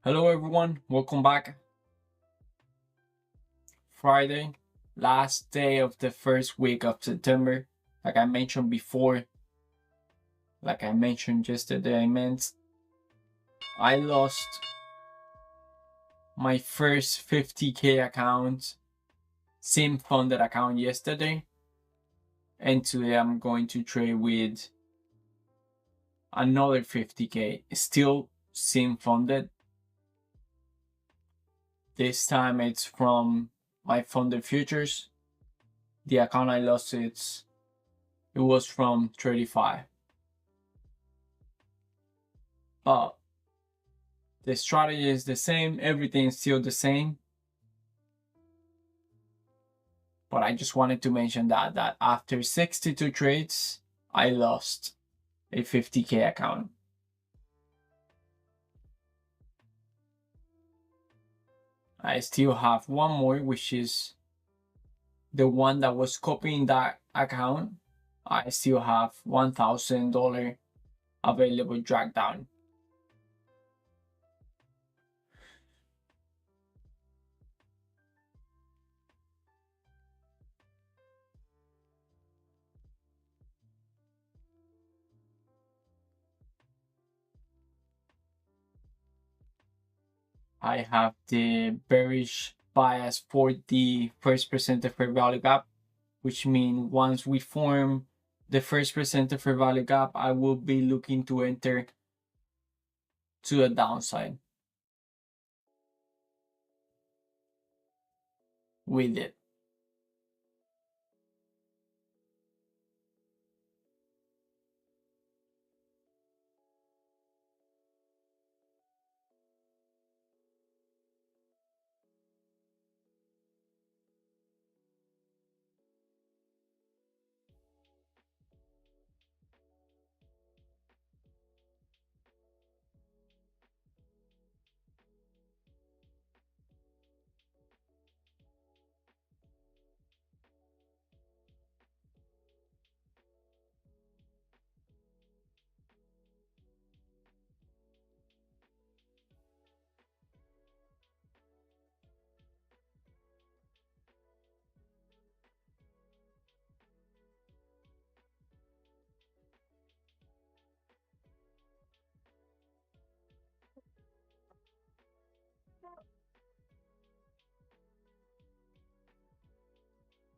Hello everyone, welcome back. Friday, last day of the first week of September. Like I mentioned before, like I mentioned yesterday, I lost my first 50k account, sim funded account yesterday. And today I'm going to trade with another 50k, still sim funded. This time it's from my funded futures. The account I lost it was from 35. But the strategy is the same, everything is still the same. But I just wanted to mention that after 62 trades, I lost a 50k account. I still have one more, which is the one that was copying that account. I still have $1,000 available drag down. I have the bearish bias for the first percent of fair value gap, which means once we form the first percent of fair value gap, I will be looking to enter to a downside with it.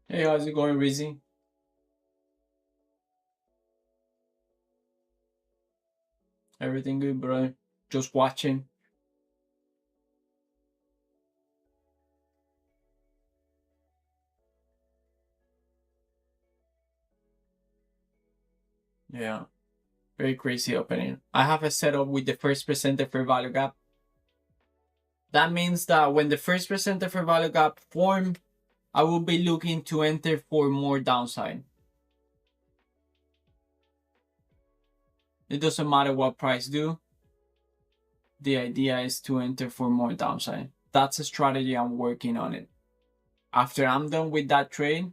Hey, how's it going, Rizzy? Everything good, bro? Just watching. Yeah, very crazy opening. I have a setup with the first percent of fair value gap. That means that when the first percent of fair value gap form, I will be looking to enter for more downside. It doesn't matter what price do. The idea is to enter for more downside. That's a strategy I'm working on it. After I'm done with that trade,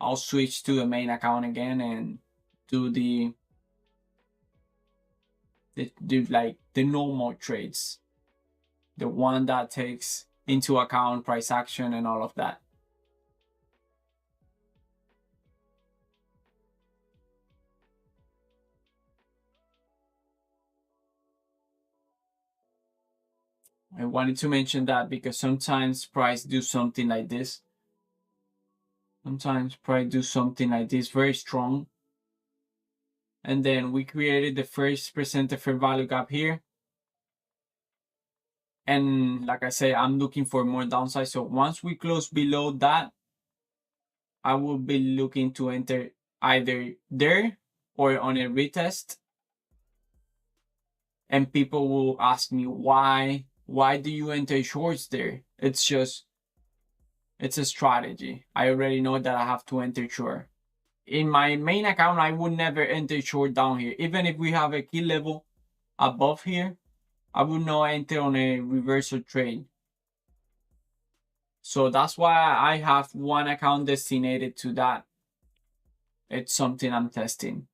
I'll switch to the main account again and do the normal trades, the one that takes into account price action and all of that. I wanted to mention that because sometimes price do something like this. Sometimes price do something like this, very strong. And then we created the first percent of fair value gap here. And like I say, I'm looking for more downside. So once we close below that, I will be looking to enter either there or on a retest. And people will ask me, why do you enter shorts there? It's a strategy. I already know that I have to enter short. In my main account, I would never enter short down here. Even if we have a key level above here, I would not enter on a reversal trade. So that's why I have one account designated to that. It's something I'm testing.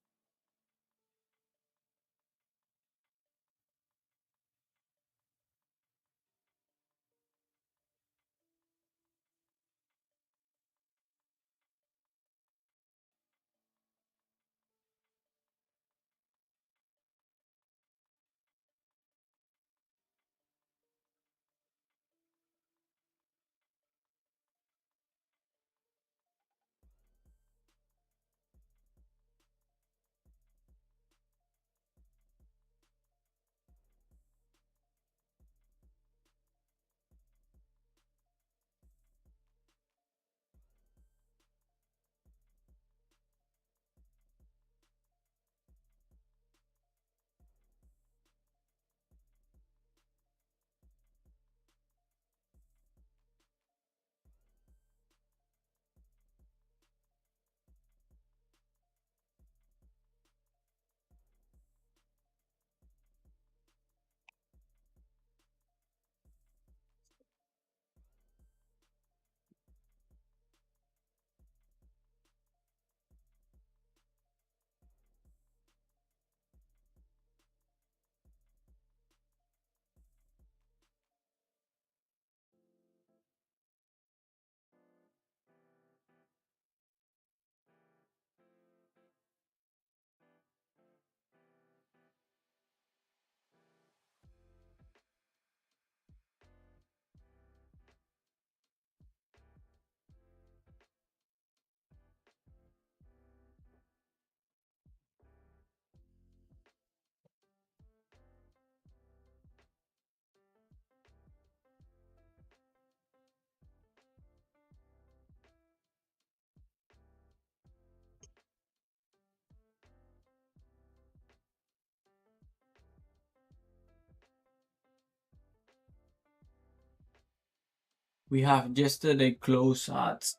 We have yesterday close at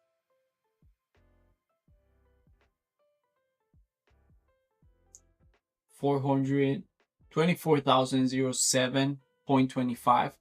424,007.25.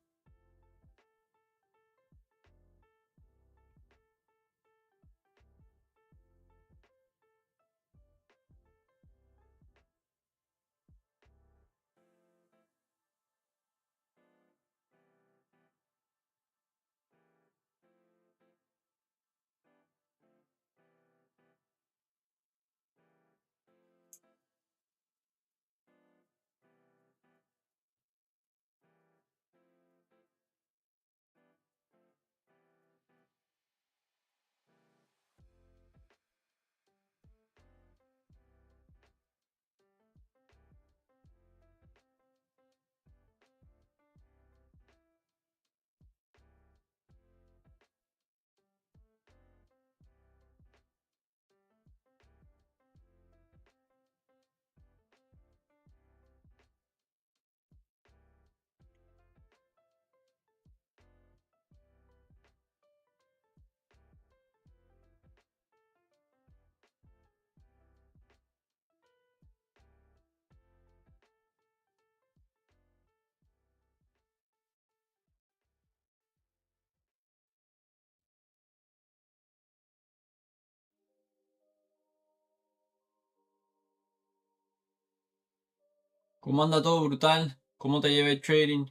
¿Cómo anda todo, brutal? ¿Cómo te lleva el trading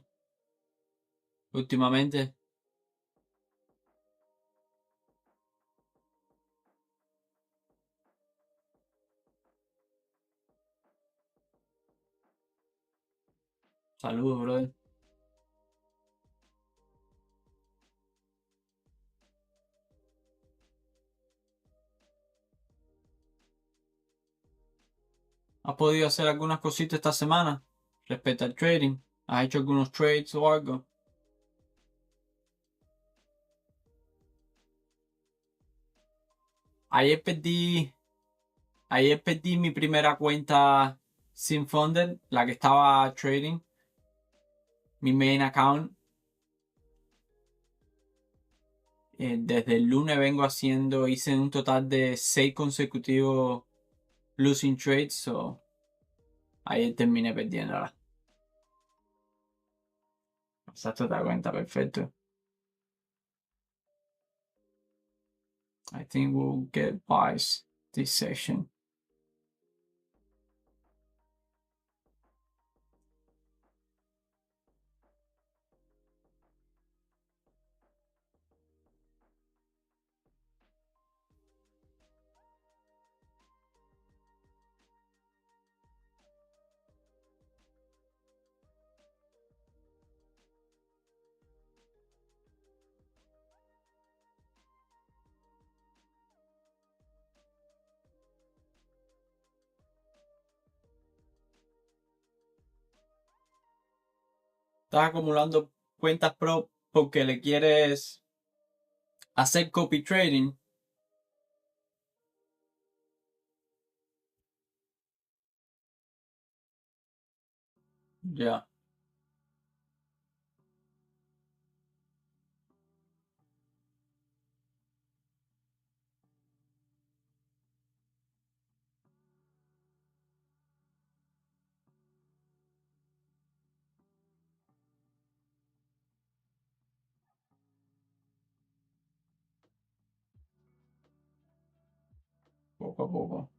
últimamente? Saludos, brother. ¿Has podido hacer algunas cositas esta semana respecto al trading? ¿Has hecho algunos trades o algo? Ayer perdí, ayer perdí mi primera cuenta sin funded, la que estaba trading, mi main account. Desde el lunes vengo hice un total de 6 consecutivos losing trades, so ayer terminé perdiéndola. Pasaste otra cuenta, perfecto. I think we'll get buys this session. Estás acumulando cuentas pro porque le quieres hacer copy trading. Ya. Poco a poco.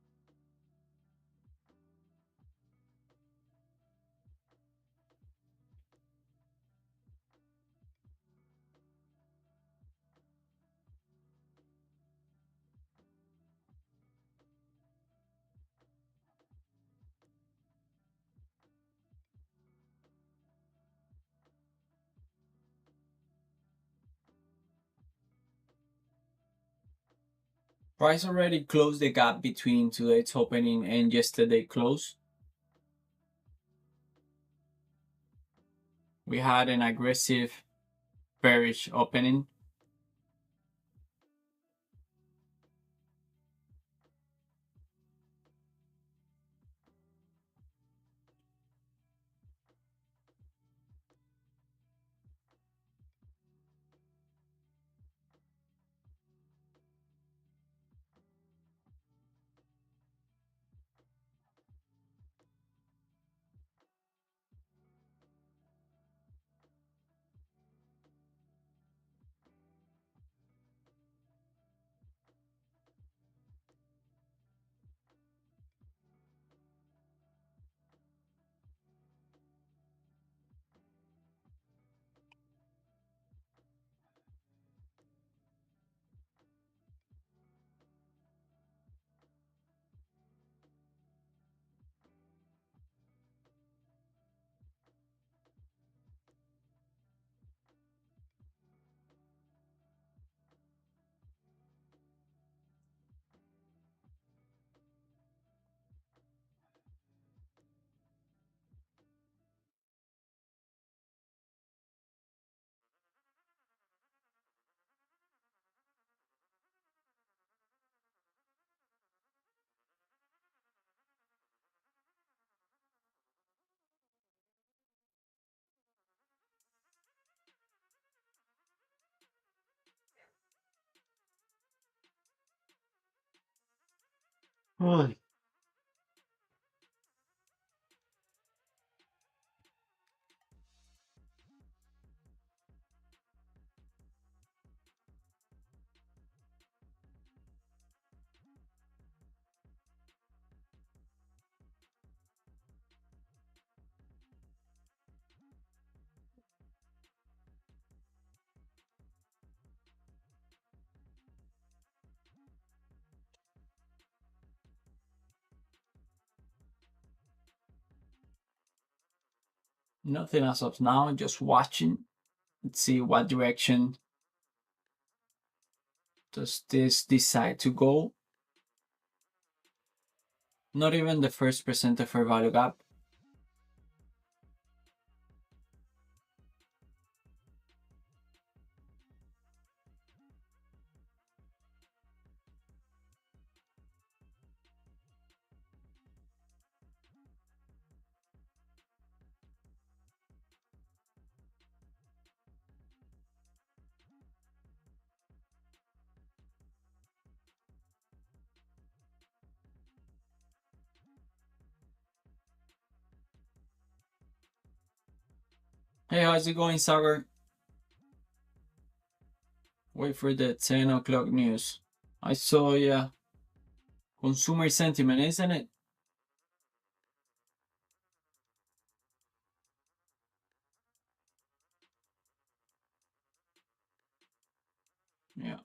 Price already closed the gap between today's opening and yesterday's close. We had an aggressive bearish opening. Oh. Nothing as of now, just watching. Let's see what direction does this decide to go. Not even the first percent of fair value gap. Hey, how's it going, Sagar? Wait for the 10 o'clock news. I saw, yeah, consumer sentiment, isn't it? Yeah.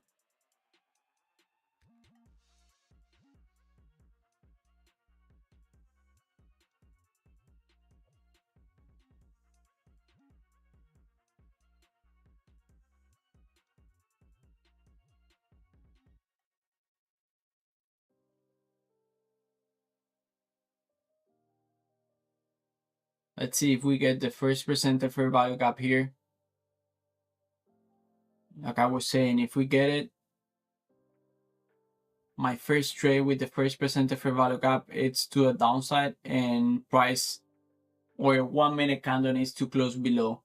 Let's see if we get the first percent of fair value gap here. Like I was saying, if we get it, my first trade with the first percent of fair value gap, it's to a downside, and price or 1 minute candle needs to close below.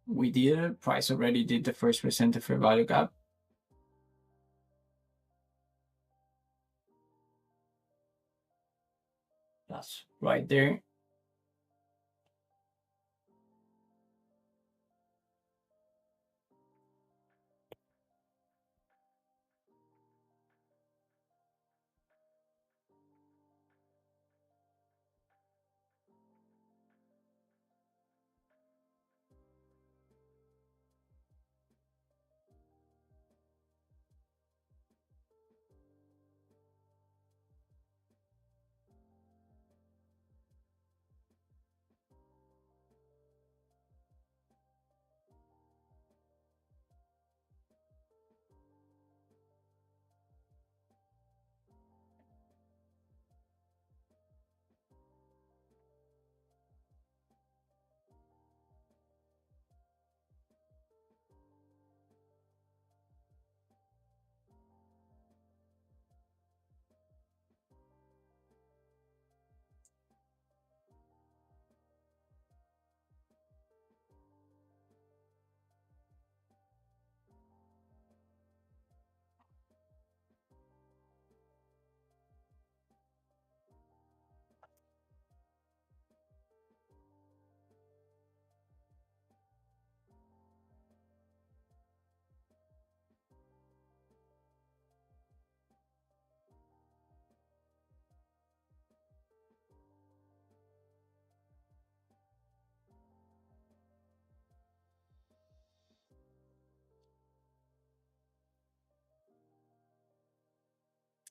We did it. Price already did the first percent of fair value gap. That's right there.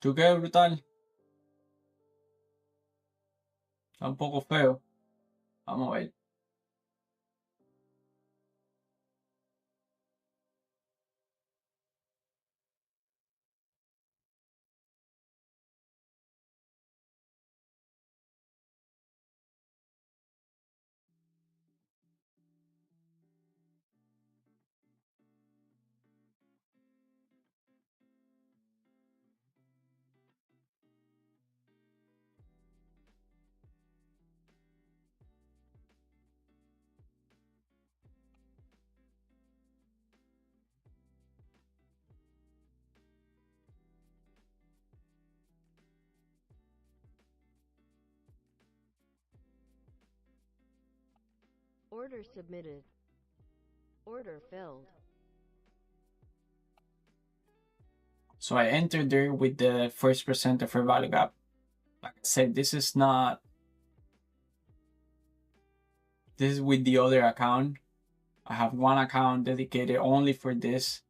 ¿Tú qué, brutal? Está un poco feo. Vamos a ver. Order submitted. Order filled. So I entered there with the first percent of fair value gap. Like I said, this is with the other account. I have one account dedicated only for this.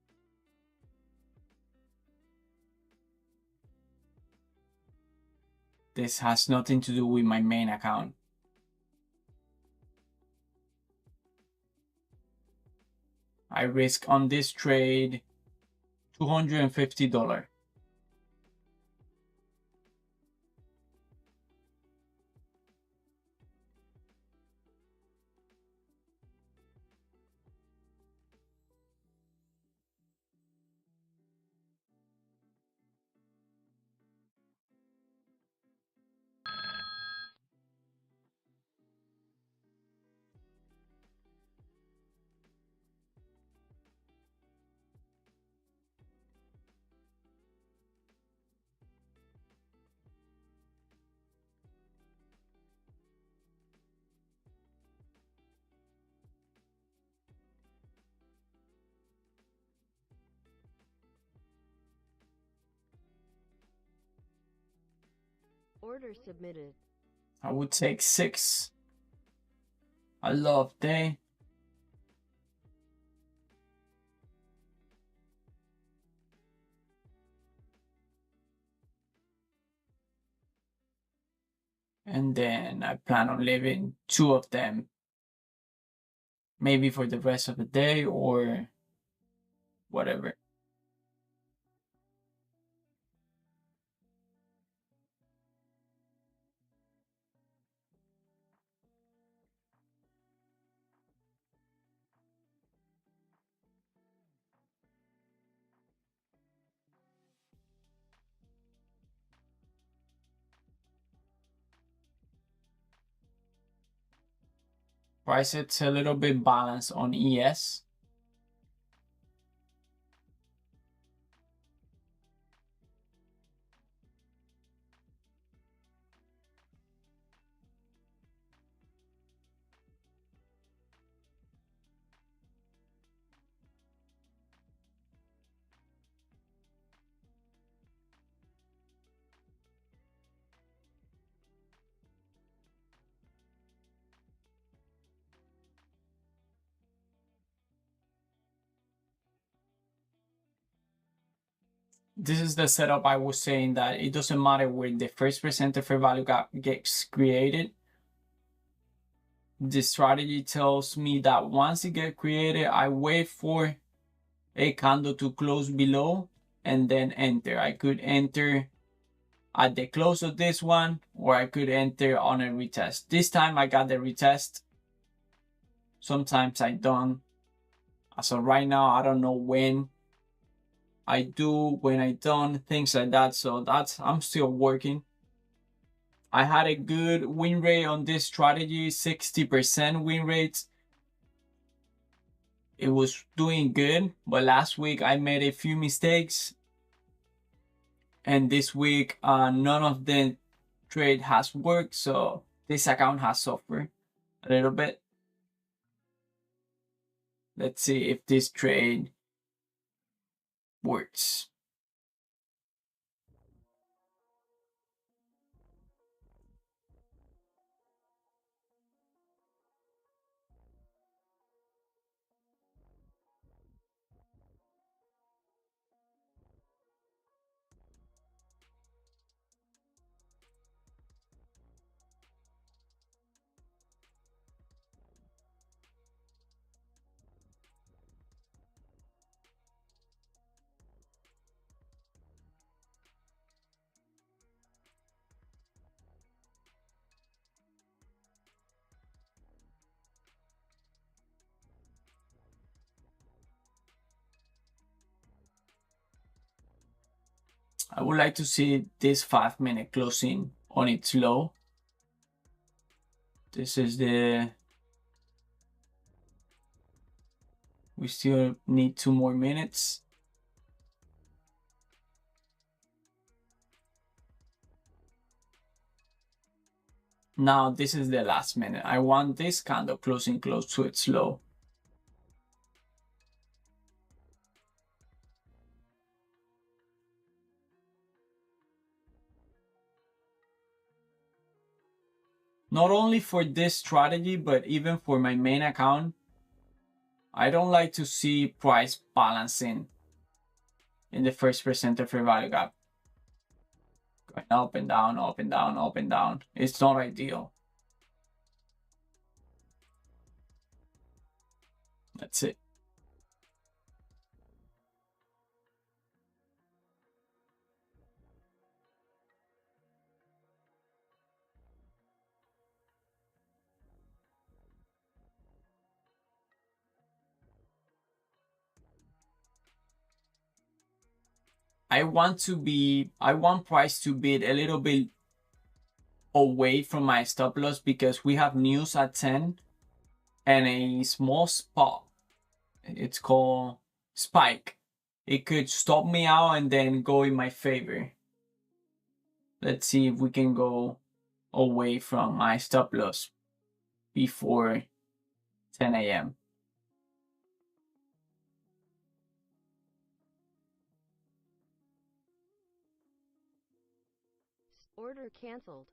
This has nothing to do with my main account. I risk on this trade $250. Order submitted. I would take 6. I love day. And then I plan on leaving 2 of them. Maybe for the rest of the day or whatever. Price it's a little bit balanced on ES. This is the setup I was saying, that it doesn't matter where the first percent of fair value gap gets created. The strategy tells me that once it gets created, I wait for a candle to close below and then enter. I could enter at the close of this one, or I could enter on a retest. This time I got the retest. Sometimes I don't. As of right now, I don't know when I do, when I don't, things like that. So I'm still working. I had a good win rate on this strategy, 60% win rate. It was doing good, but last week I made a few mistakes. And this week, none of the trade has worked. So this account has suffered a little bit. Let's see if this trade works. I would like to see this 5-minute closing on its low. This is we still need 2 more minutes. Now this is the last minute. I want this candle closing close to its low. Not only for this strategy, but even for my main account, I don't like to see price balancing in the first percentile fair value gap. Going up and down, up and down, up and down. It's not ideal. That's it. I want price to be a little bit away from my stop loss because we have news at 10 and a small spot. It's called spike. It could stop me out and then go in my favor. Let's see if we can go away from my stop loss before 10 a.m. Order canceled.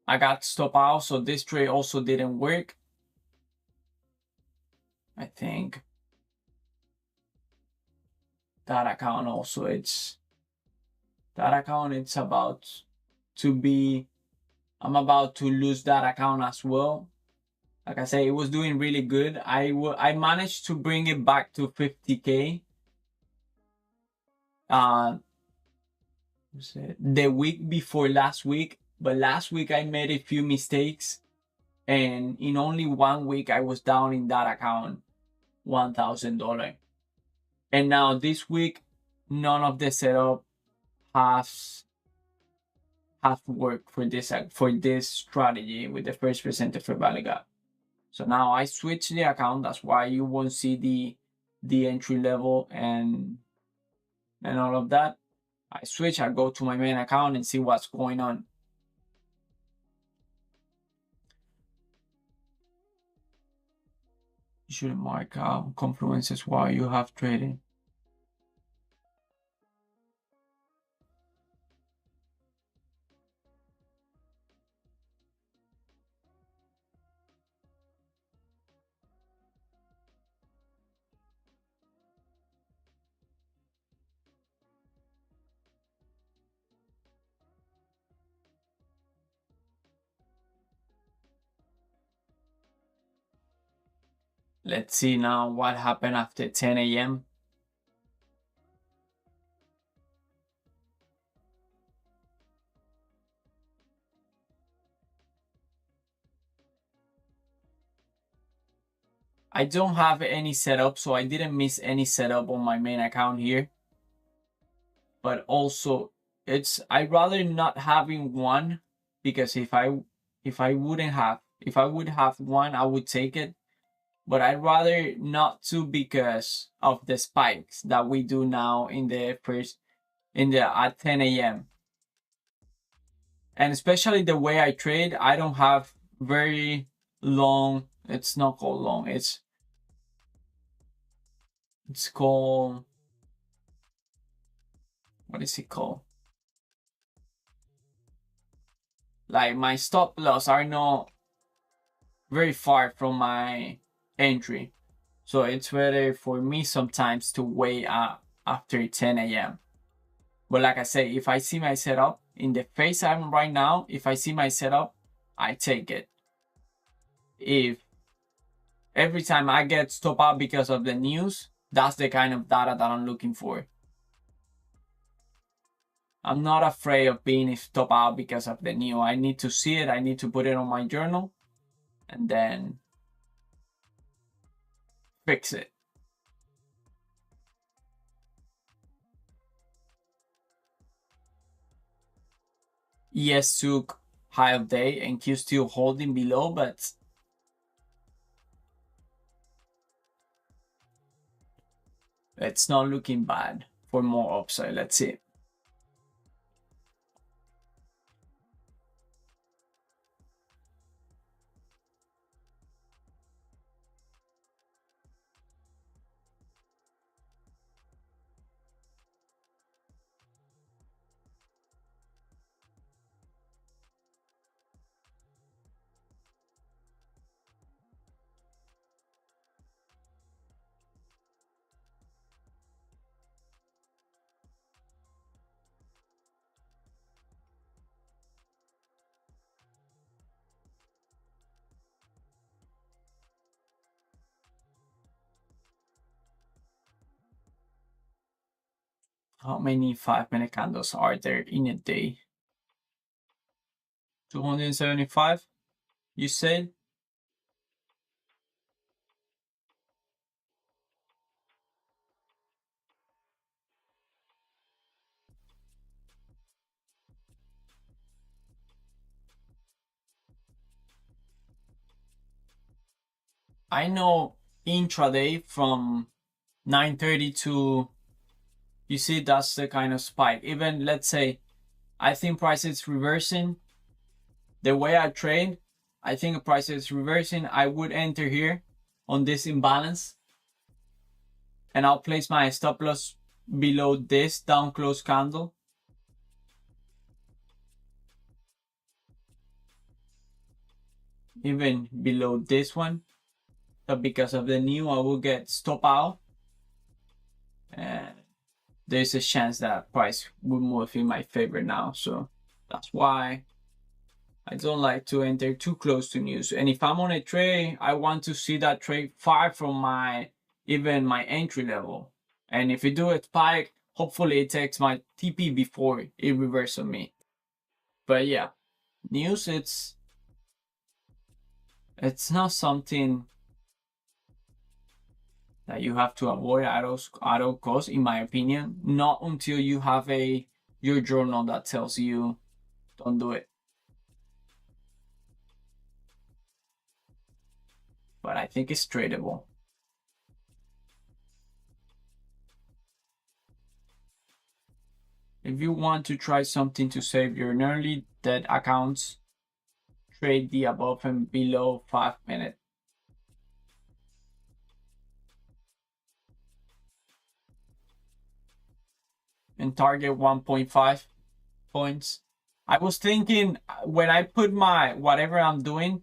I got stop out, so this trade also didn't work. I think that account also, it's about to be, I'm about to lose that account as well. Like I say, it was doing really good. I managed to bring it back to 50K. The week before last week, but last week I made a few mistakes, and in only 1 week I was down in that account $1,000. And now this week, none of the setup has worked for this strategy with the first percentile fair value gap. So now I switched the account. That's why you won't see the entry level and all of that. I switch, I go to my main account and see what's going on. You should mark out confluences while you have trading. Let's see now what happened after 10 a.m. I don't have any setup, so I didn't miss any setup on my main account here. But also, I'd rather not having one, because if I would have one, I would take it. But I'd rather not to because of the spikes that we do now at 10 a.m. And especially the way I trade, I don't have very long. It's not called long. It's called, what is it called? Like, my stop loss are not very far from my entry, so it's better for me sometimes to wait after 10 a.m. But like I say, if I see my setup in the phase I'm right now, if I see my setup, I take it. If every time I get stop out because of the news, that's the kind of data that I'm looking for. I'm not afraid of being stop out because of the news. I need to see it. I need to put it on my journal and then fix it. Yes, took high of day and Q still holding below, but it's not looking bad for more upside. Let's see. How many 5-minute candles are there in a day? 275, you said? I know intraday from 9:30 to, you see, that's the kind of spike. Even let's say I think price is reversing. The way I trade, I think price is reversing. I would enter here on this imbalance and I'll place my stop loss below this down close candle. Even below this one. But because of the new, I will get stop out. And there's a chance that price will move in my favor now. So that's why I don't like to enter too close to news. And if I'm on a trade, I want to see that trade far from even my entry level. And if it do a spike, hopefully it takes my TP before it reverses on me. But yeah, news, it's not something that you have to avoid at all costs, in my opinion. Not until you have your journal that tells you don't do it. But I think it's tradable. If you want to try something to save your nearly dead accounts, trade the above and below 5-minute. And target 1.5 points. I was thinking when I put my whatever I'm doing,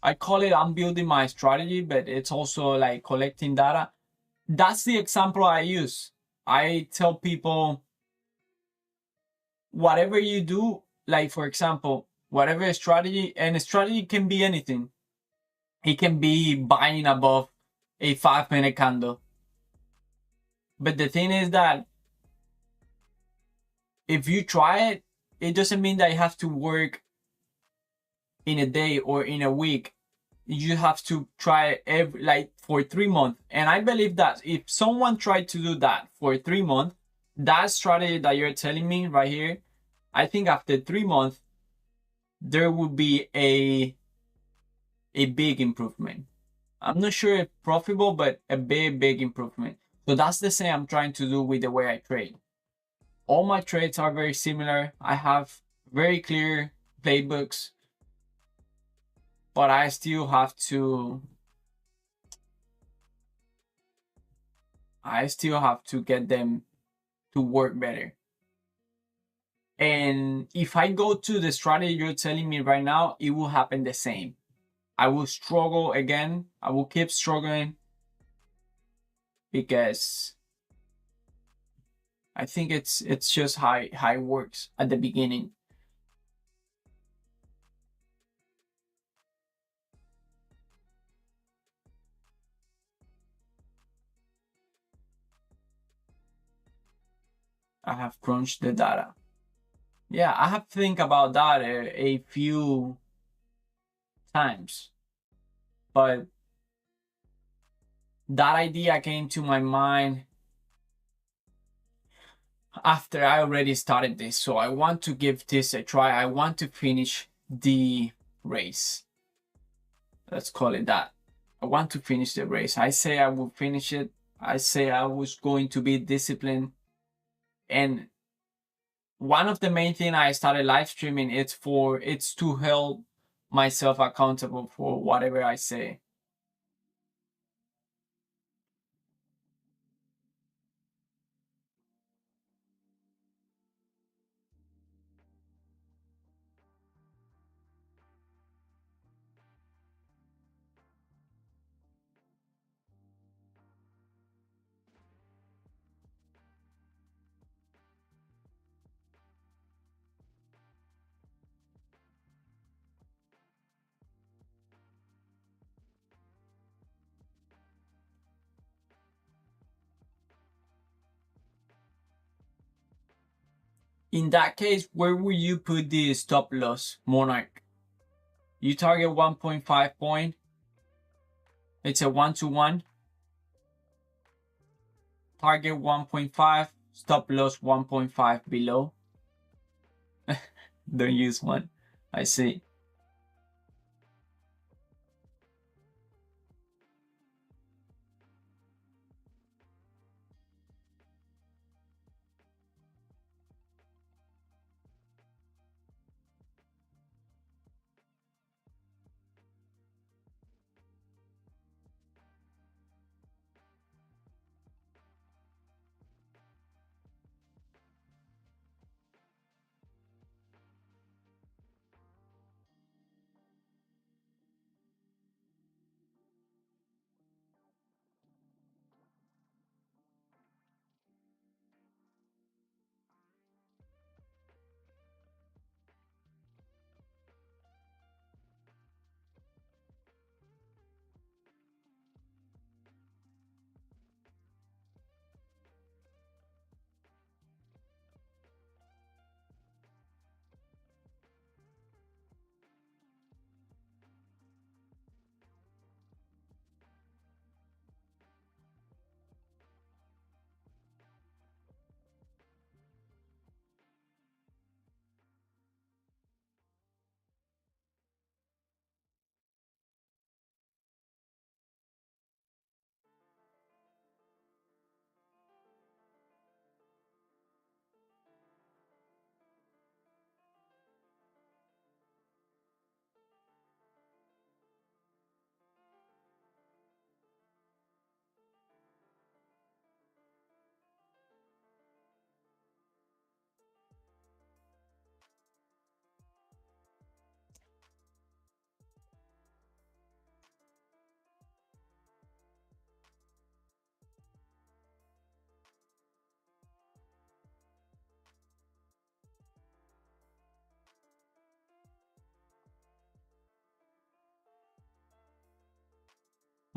I call it I'm building my strategy, but it's also like collecting data. That's the example I use. I tell people, whatever you do, like for example, whatever strategy, and a strategy can be anything. It can be buying above a 5-minute candle. But the thing is that if you try it, it doesn't mean that you have to work in a day or in a week. You have to try like for 3 months. And I believe that if someone tried to do that for 3 months, that strategy that you're telling me right here, I think after 3 months, there will be a big improvement. I'm not sure if profitable, but a big improvement. So that's the same I'm trying to do with the way I trade. All my trades are very similar. I have very clear playbooks, but I still have to get them to work better. And if I go to the strategy you're telling me right now, it will happen the same. I will struggle again. I will keep struggling because I think it's just how it works at the beginning. I have crunched the data. Yeah, I have to think about that a few times, but that idea came to my mind after I already started this. So I want to give this a try. I want to finish the race. Let's call it that. I want to finish the race. I say I will finish it. I say I was going to be disciplined. And one of the main thing I started live streaming, it's to help myself accountable for whatever I say. In that case, where will you put the stop loss, Monarch? You target 1.5 point. It's a 1-to-1. Target 1.5, stop loss 1.5 below. Don't use one. I see.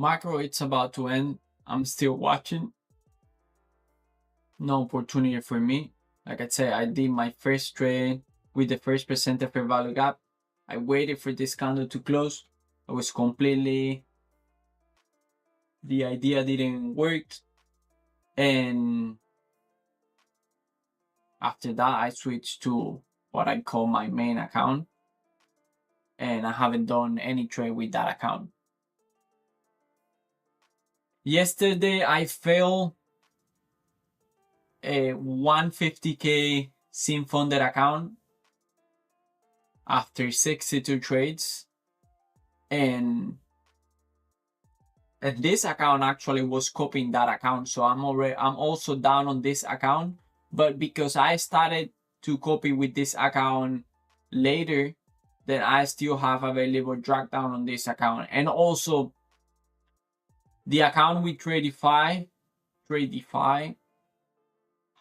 Macro, it's about to end. I'm still watching. No opportunity for me. Like I said, I did my first trade with the first percent fair value gap. I waited for this candle to close. I was completely, the idea didn't work. And after that, I switched to what I call my main account. And I haven't done any trade with that account. Yesterday, I failed a 150K sim funded account after 62 trades. And this account actually was copying that account. So I'm also down on this account. But because I started to copy with this account later, then I still have available drag down on this account. And also the account with TradingView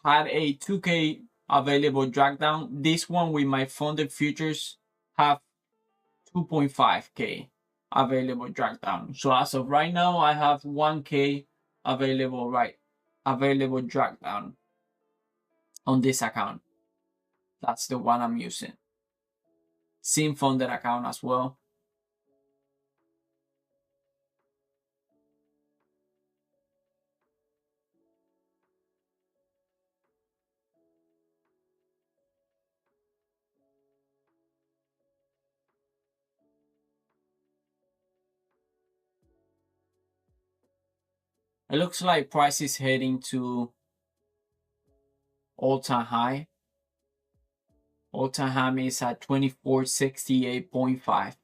had a 2K available drag down. This one with my funded futures have 2.5K available drag down. So as of right now, I have 1K available drag down on this account. That's the one I'm using. Sim funded account as well. It looks like price is heading to all-time high. All-time high is at 2468.5.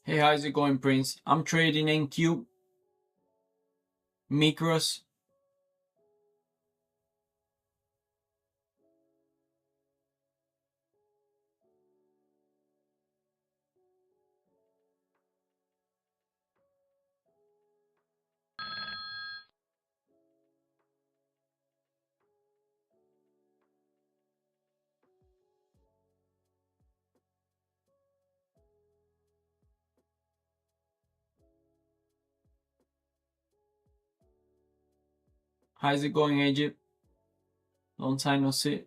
Hey, how's it going, Prince? I'm trading NQ, Micros. How's it going, Egypt? Long time no see.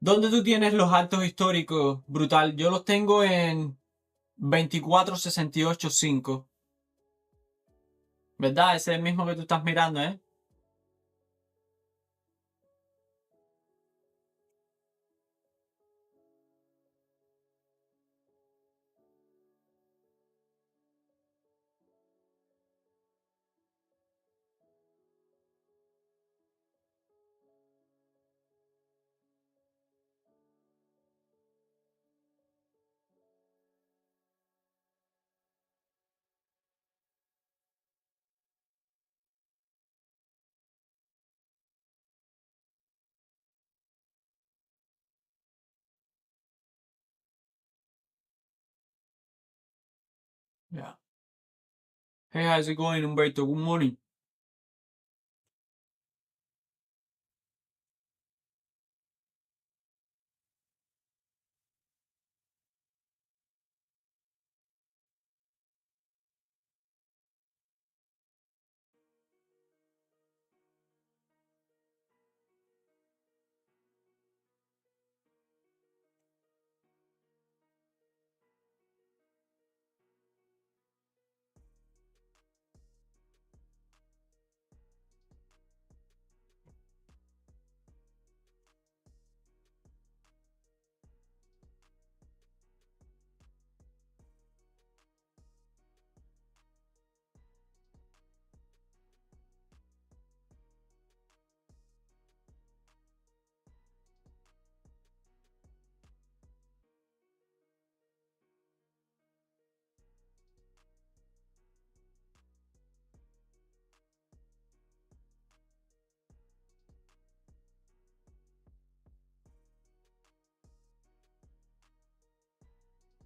¿Dónde tú tienes los altos históricos? Brutal. Yo los tengo en 24.68.5. ¿Verdad? Ese es el mismo que tú estás mirando, ¿eh? Yeah. Hey, how's it going, Humberto? Good morning.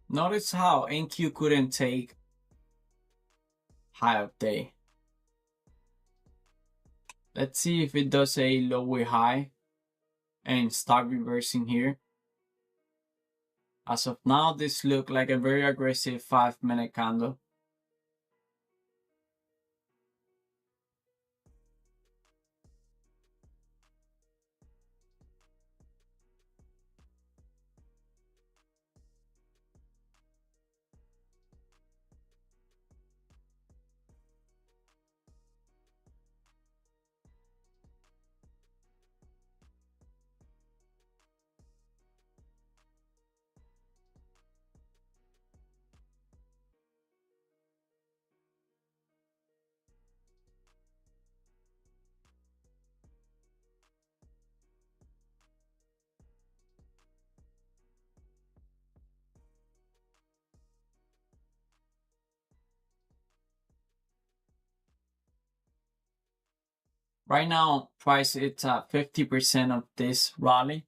Notice how NQ couldn't take high up day. Let's see if it does a lower high and start reversing here. As of now, this looks like a very aggressive 5-minute candle. Right now, price it's at 50% of this rally.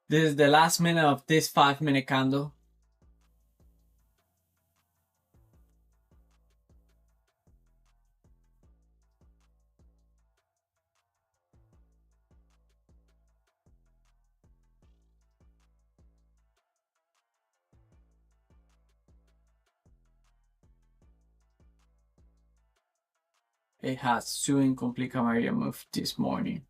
This is the last minute of this 5-minute candle. It has 2 incomplete Camarillo move this morning.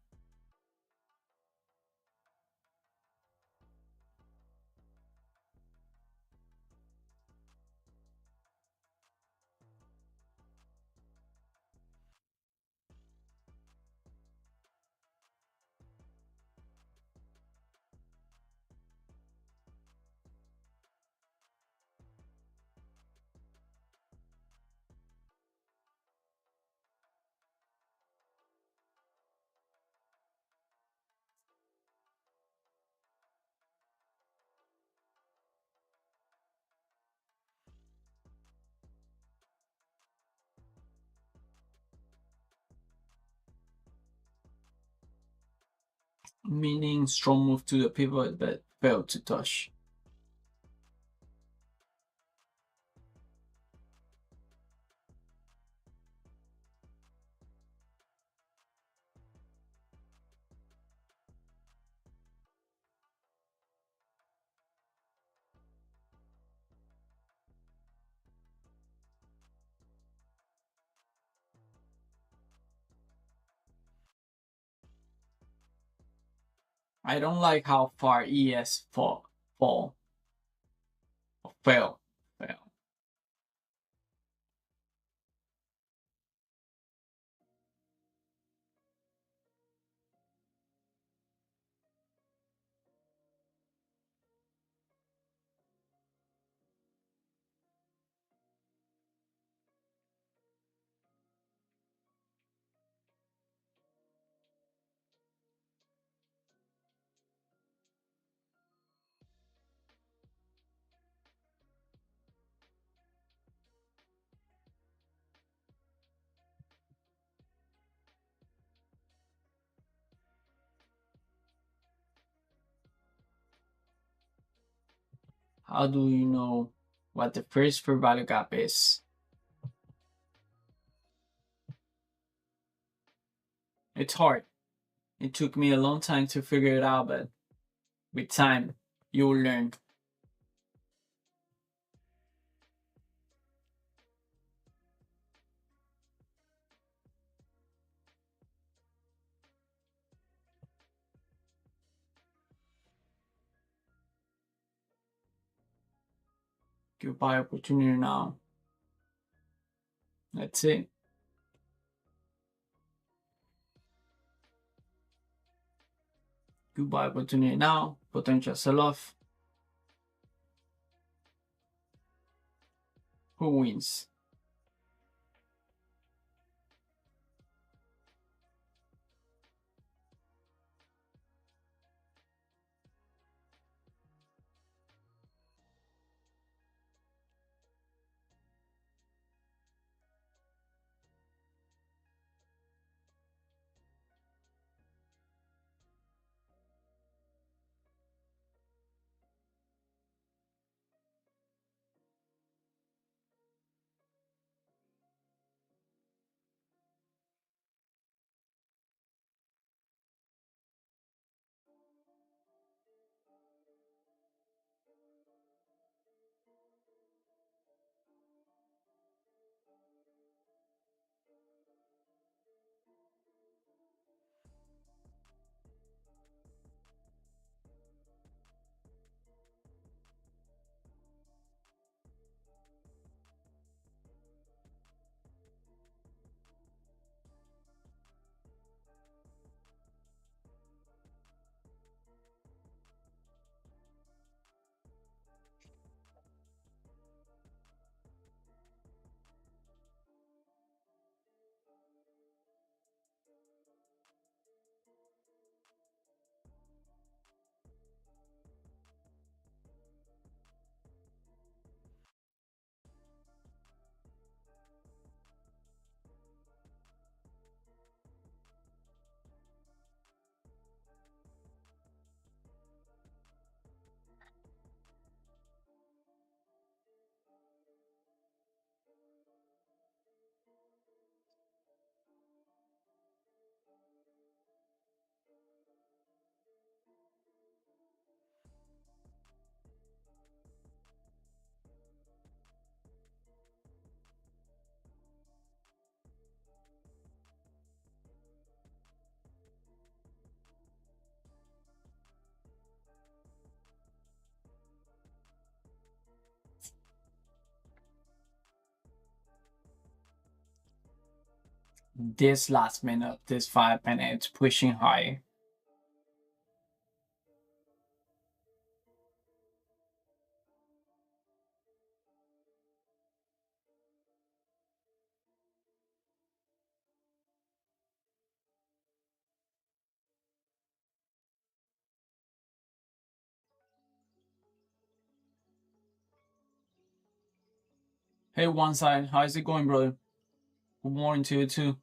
Meaning strong move to the pivot but failed to touch. I don't like how far ES fell. How do you know what the first fair value gap is? It's hard. It took me a long time to figure it out, but with time, you'll learn. Good buy opportunity now. That's it. Good buy opportunity now. Potential sell-off. Who wins? this last minute, this 5 minutes pushing high. Hey, one side, how is it going, brother? Good morning to you too.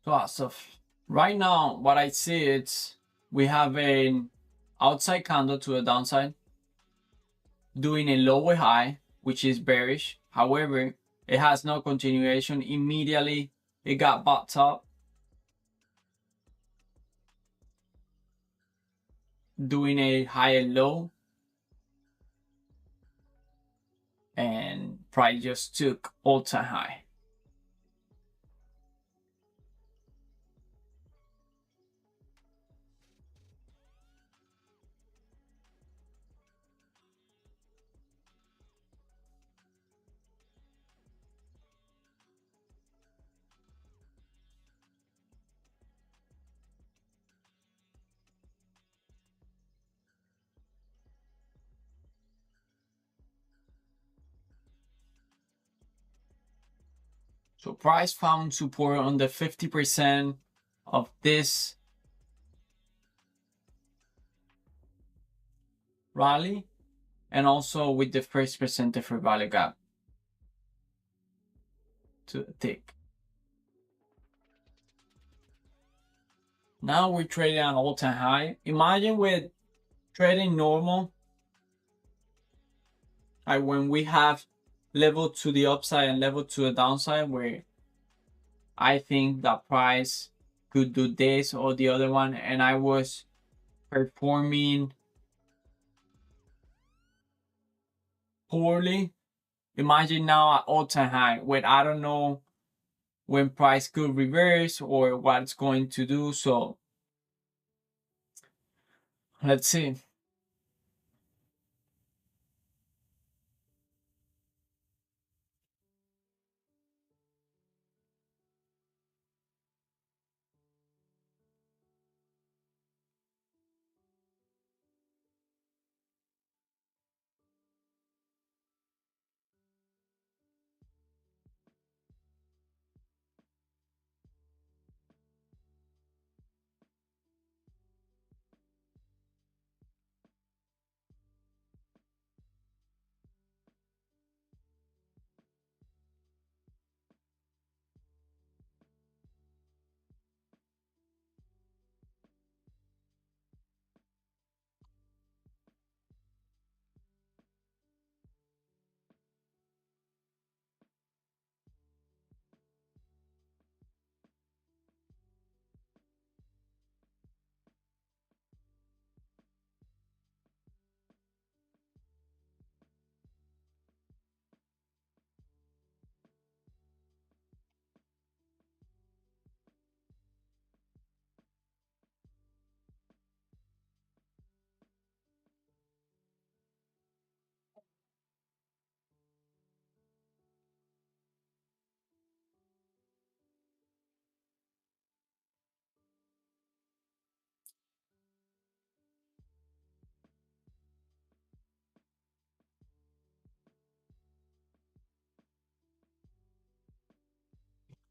So as of right now, what I see is we have an outside candle to the downside, doing a lower high, which is bearish. However, it has no continuation. Immediately, it got bought up, doing a higher low, and price just took all-time high. So price found support on the 50% of this rally, and also with the first percent of value gap to the tick. Now we're trading on all-time high. Imagine with trading normal, like when we have level to the upside and level to the downside, where I think that price could do this or the other one, and I was performing poorly. Imagine now at all-time high, when I don't know when price could reverse or what it's going to do. So let's see.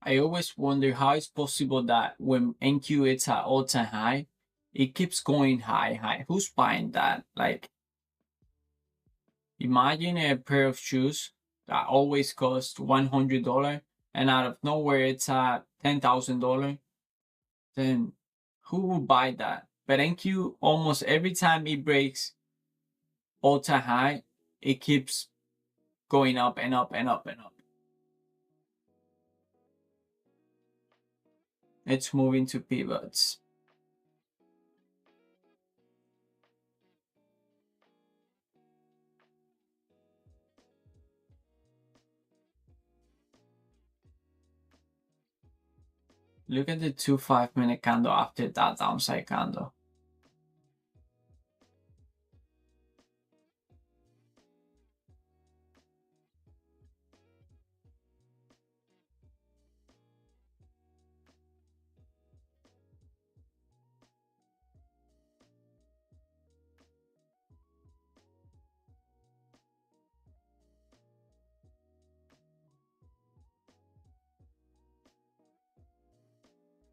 I always wonder how it's possible that when NQ is at all-time high, it keeps going high. Who's buying that? Like, imagine a pair of shoes that always cost $100 and out of nowhere it's at $10,000. Then who would buy that? But NQ, almost every time it breaks all-time high, it keeps going up and up and up and up. it's moving to pivots. Look at the 2 5-minute candle after that downside candle.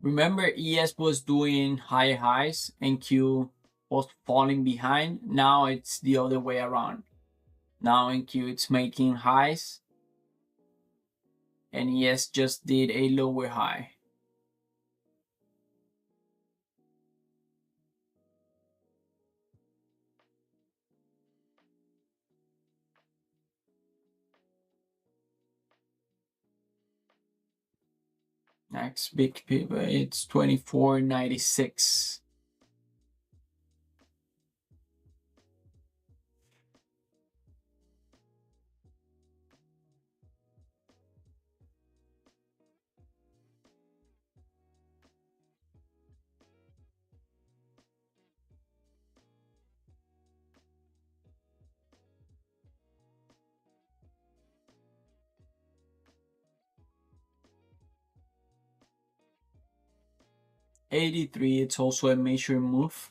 Remember, ES was doing high highs and Q was falling behind. Now it's the other way around. Now in Q it's making highs and ES just did a lower high. Next big pivot, it's 24.96. $83, it's also a major move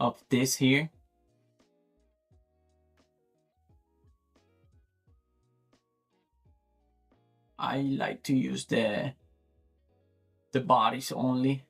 of this here. I like to use the bodies only.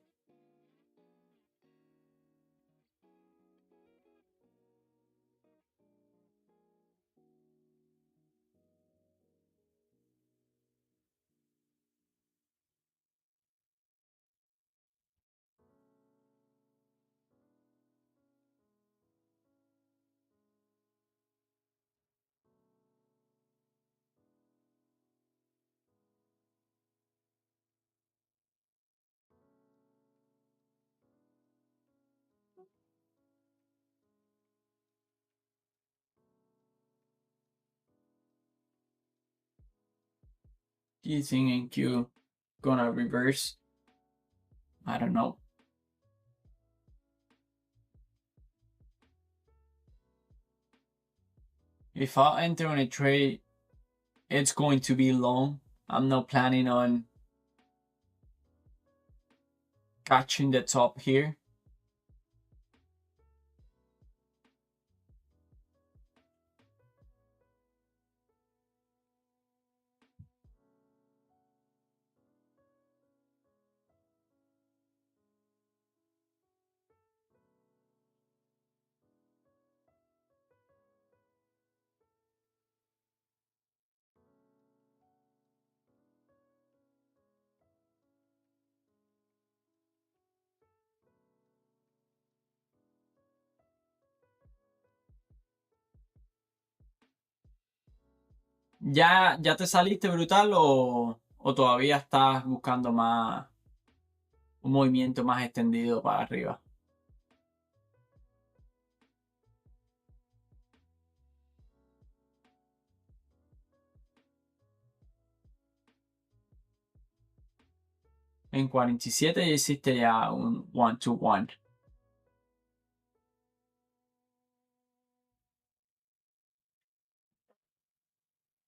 Do you think NQ gonna reverse? I don't know. If I enter on a trade, it's going to be long. I'm not planning on catching the top here. ¿Ya te saliste brutal o todavía estás buscando más un movimiento más extendido para arriba? En 47 ya hiciste ya un 1-to-1.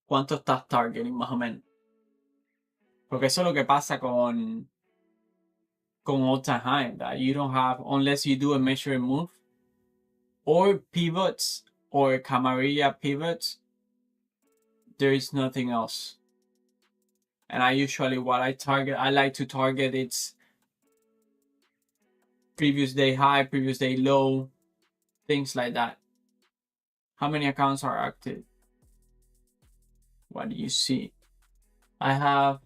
¿Cuánto estás targeting más o menos? Porque eso es lo que pasa con all time high, that you don't have, unless you do a measured move or pivots or camarilla pivots, there is nothing else. And I usually, what I target, I like to target it's previous day high, previous day low, things like that. How many accounts are active? What do you see? I have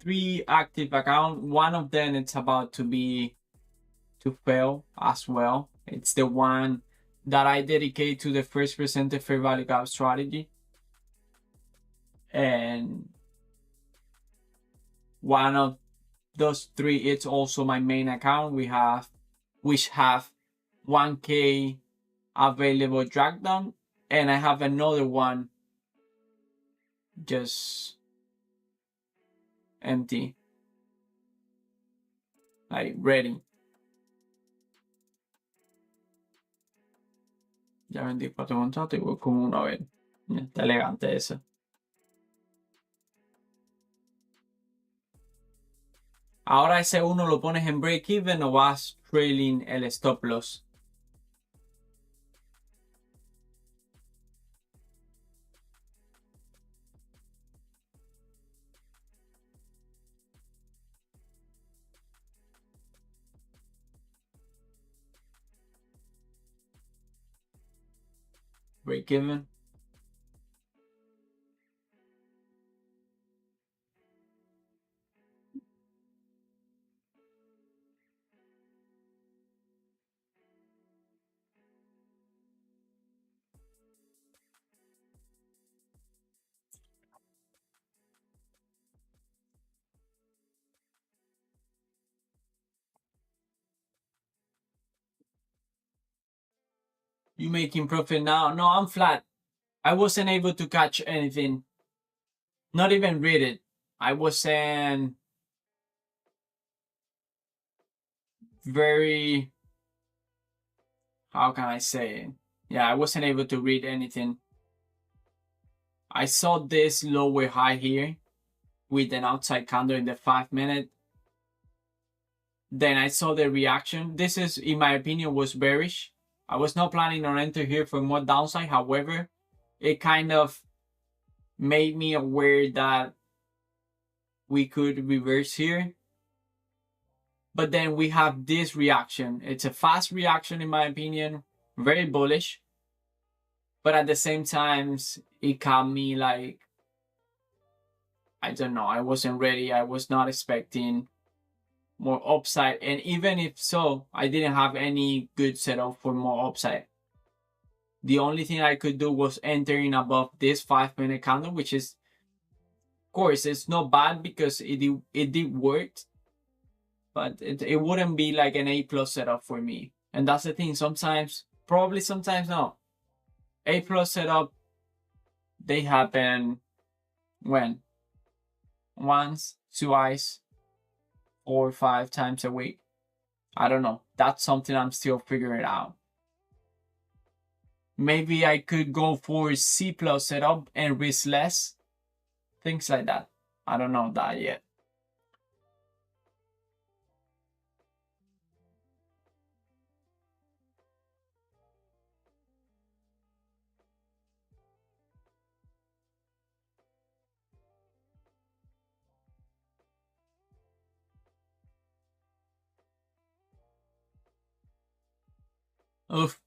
3 active accounts. One of them it's about to fail as well. It's the one that I dedicate to the first presented fair value gap strategy. And one of those three, it's also my main account. Which have 1K available drag down, and I have another one just empty, like ready. Ya 24 contratos y voy con uno a ver. Está elegante ese. Ahora ese uno lo pones en break even o vas trailing el stop loss. Break even. You making profit now? No, I'm flat. I wasn't able to catch anything. Not even read it. I wasn't very, how can I say it? Yeah, I wasn't able to read anything. I saw this lower high here with an outside candle in the 5 minute. Then I saw the reaction. This is, in my opinion, was bearish. I was not planning on enter here for more downside. However, it kind of made me aware that we could reverse here. But then we have this reaction. It's a fast reaction, in my opinion, very bullish. But at the same time, it caught me like, I don't know, I wasn't ready. I was not expecting more upside. And even if so, I didn't have any good setup for more upside. The only thing I could do was entering above this 5 minute candle, which is, of course, it's not bad because it did work. But it wouldn't be like an A+ setup for me. And that's the thing. Sometimes, probably sometimes no. A+ setup, they happen when? Once, twice, 4 or 5 times a week. I don't know. That's something I'm still figuring out. Maybe I could go for C+ setup and risk less. Things like that. I don't know that yet. Oof.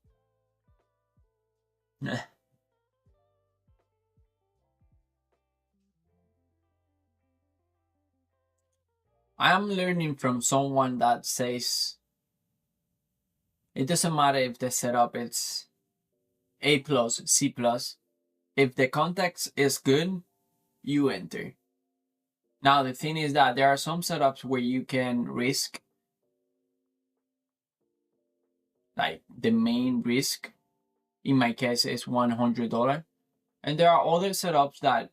I am learning from someone that says it doesn't matter if the setup is A+, C+. If the context is good, you enter. Now, the thing is that there are some setups where you can risk, like the main risk, in my case, is $100. And there are other setups that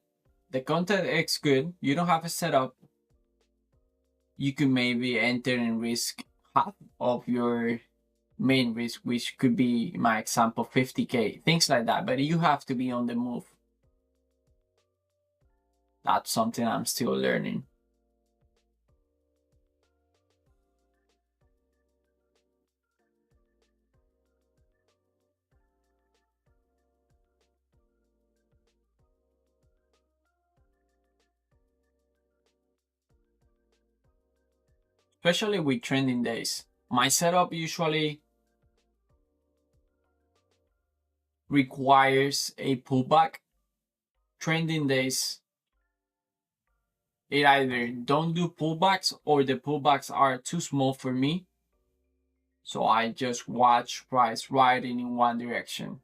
the context is good, you don't have a setup, you can maybe enter and risk half of your main risk, which could be, in my example, 50K, things like that. But you have to be on the move. That's something I'm still learning. Especially with trending days. My setup usually requires a pullback. Trending days, it either don't do pullbacks or the pullbacks are too small for me. So I just watch price riding in one direction.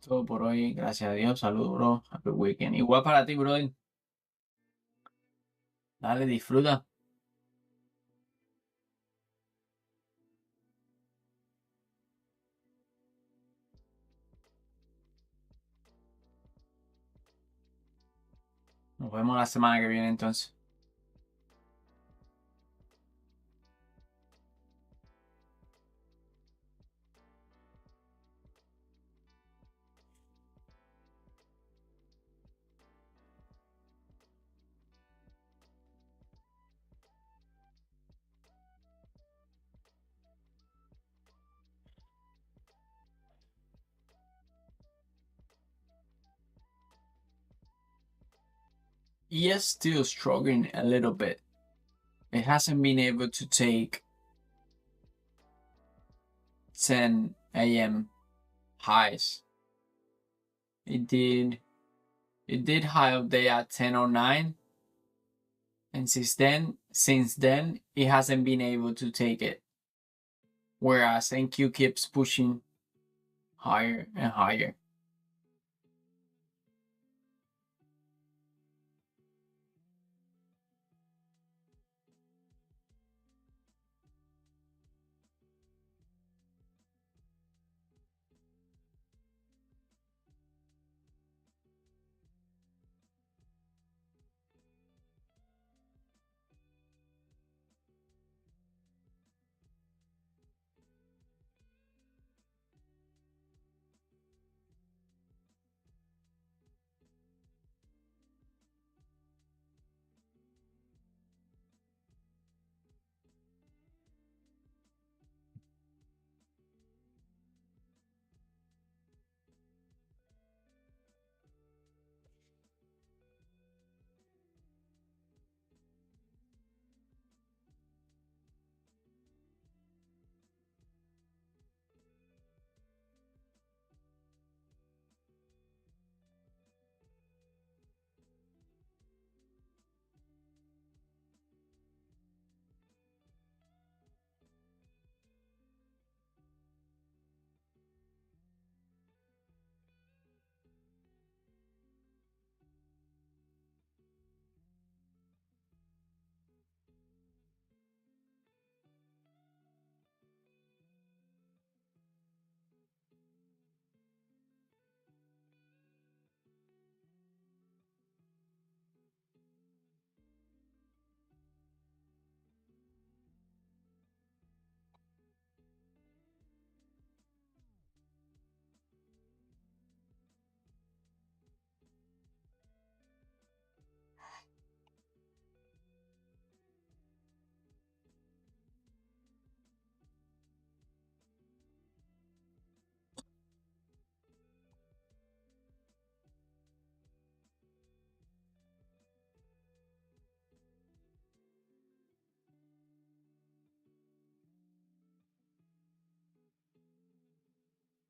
Todo por hoy. Gracias a Dios. Saludos, bro. Happy weekend. Igual para ti, brother. Dale, disfruta. Nos vemos la semana que viene entonces. ES still struggling a little bit. It hasn't been able to take 10 a.m. highs. It did high up day at 10:09, and since then it hasn't been able to take it. Whereas NQ keeps pushing higher and higher.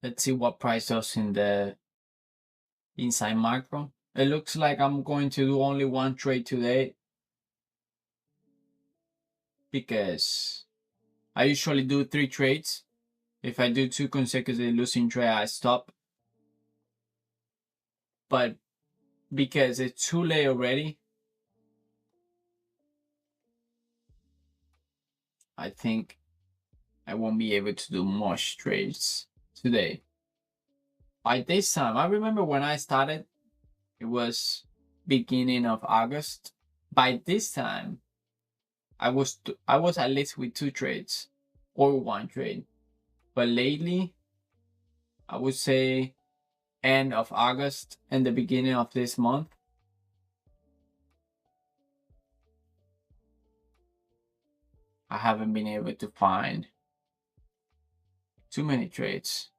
Let's see what price does in the inside macro. It looks like I'm going to do only one trade today because I usually do 3 trades. If I do 2 consecutive losing trades, I stop. But because it's too late already, I think I won't be able to do much trades today. By this time, I remember when I started, it was beginning of August. By this time, I was at least with 2 trades or 1 trade. But lately, I would say end of August and the beginning of this month, I haven't been able to find too many trades.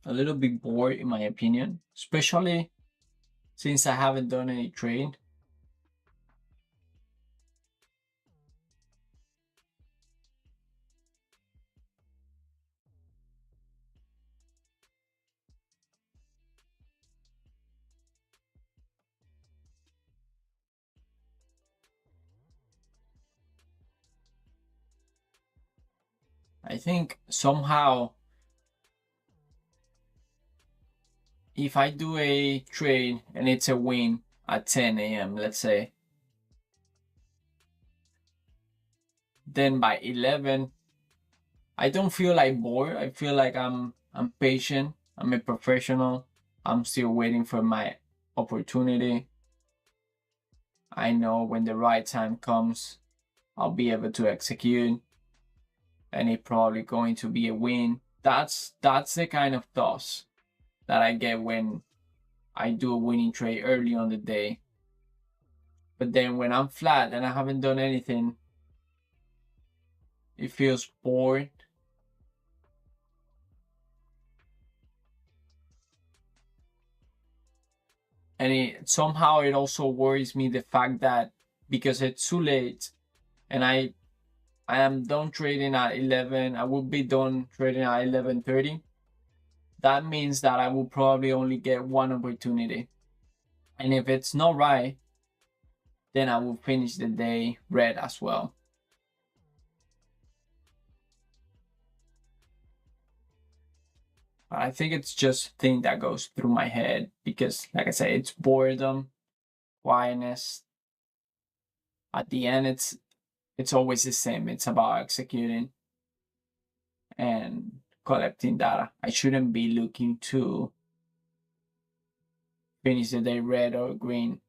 a little bit bored in my opinion, especially since I haven't done any trade. I think somehow if I do a trade and it's a win at 10 a.m., let's say, then by 11, I don't feel like bored. I feel like I'm patient. I'm a professional. I'm still waiting for my opportunity. I know when the right time comes, I'll be able to execute, and it's probably going to be a win. That's the kind of thoughts that I get when I do a winning trade early on the day. But then when I'm flat and I haven't done anything, it feels bored. And somehow it also worries me the fact that because it's too late and I am done trading at 11, I will be done trading at 11:30. That means that I will probably only get one opportunity. And if it's not right, then I will finish the day red as well. But I think it's just a thing that goes through my head because, like I said, it's boredom, quietness. At the end, it's always the same. It's about executing and collecting data. I shouldn't be looking to finish the day red or green.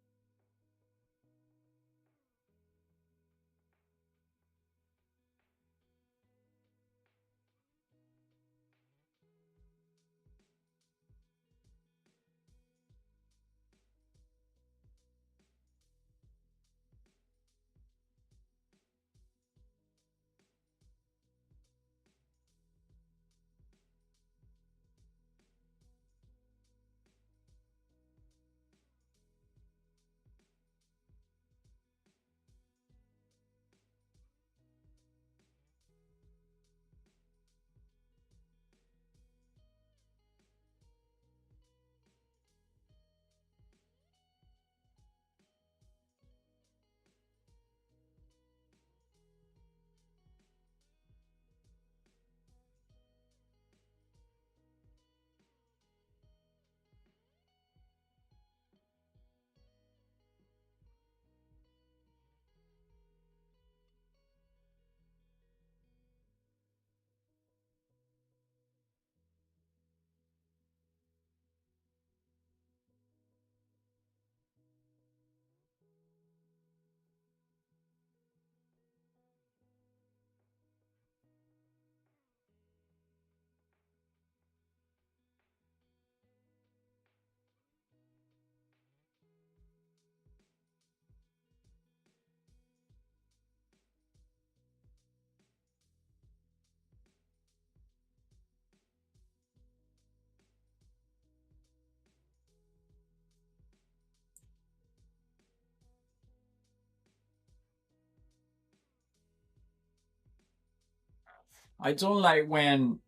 I don't like when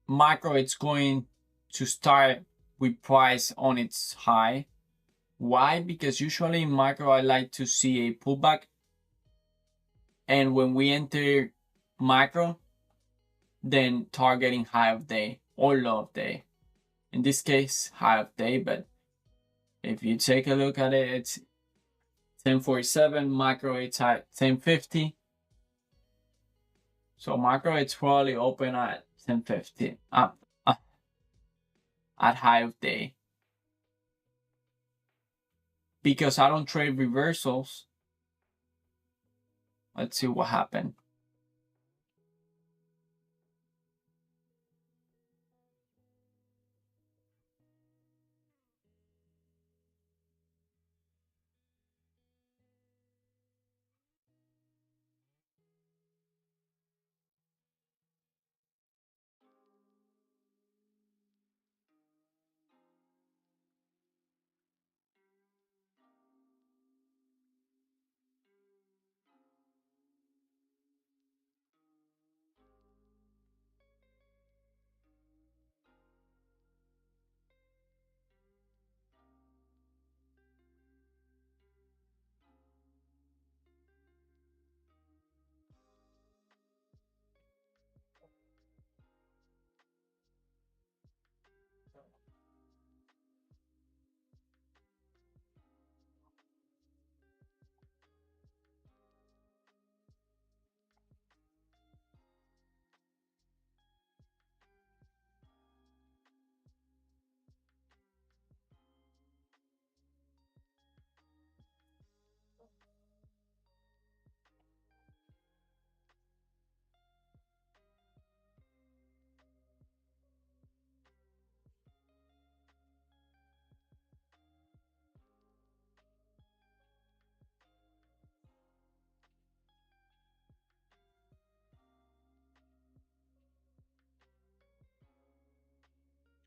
macro it's going to start with price on its high. Why? Because usually in macro I like to see a pullback, and when we enter macro, then targeting high of day or low of day. In this case, high of day, but if you take a look at it, it's 1047, macro it's at 1050. So macro it's probably open at 1050 at high of day. Because I don't trade reversals, let's see what happened.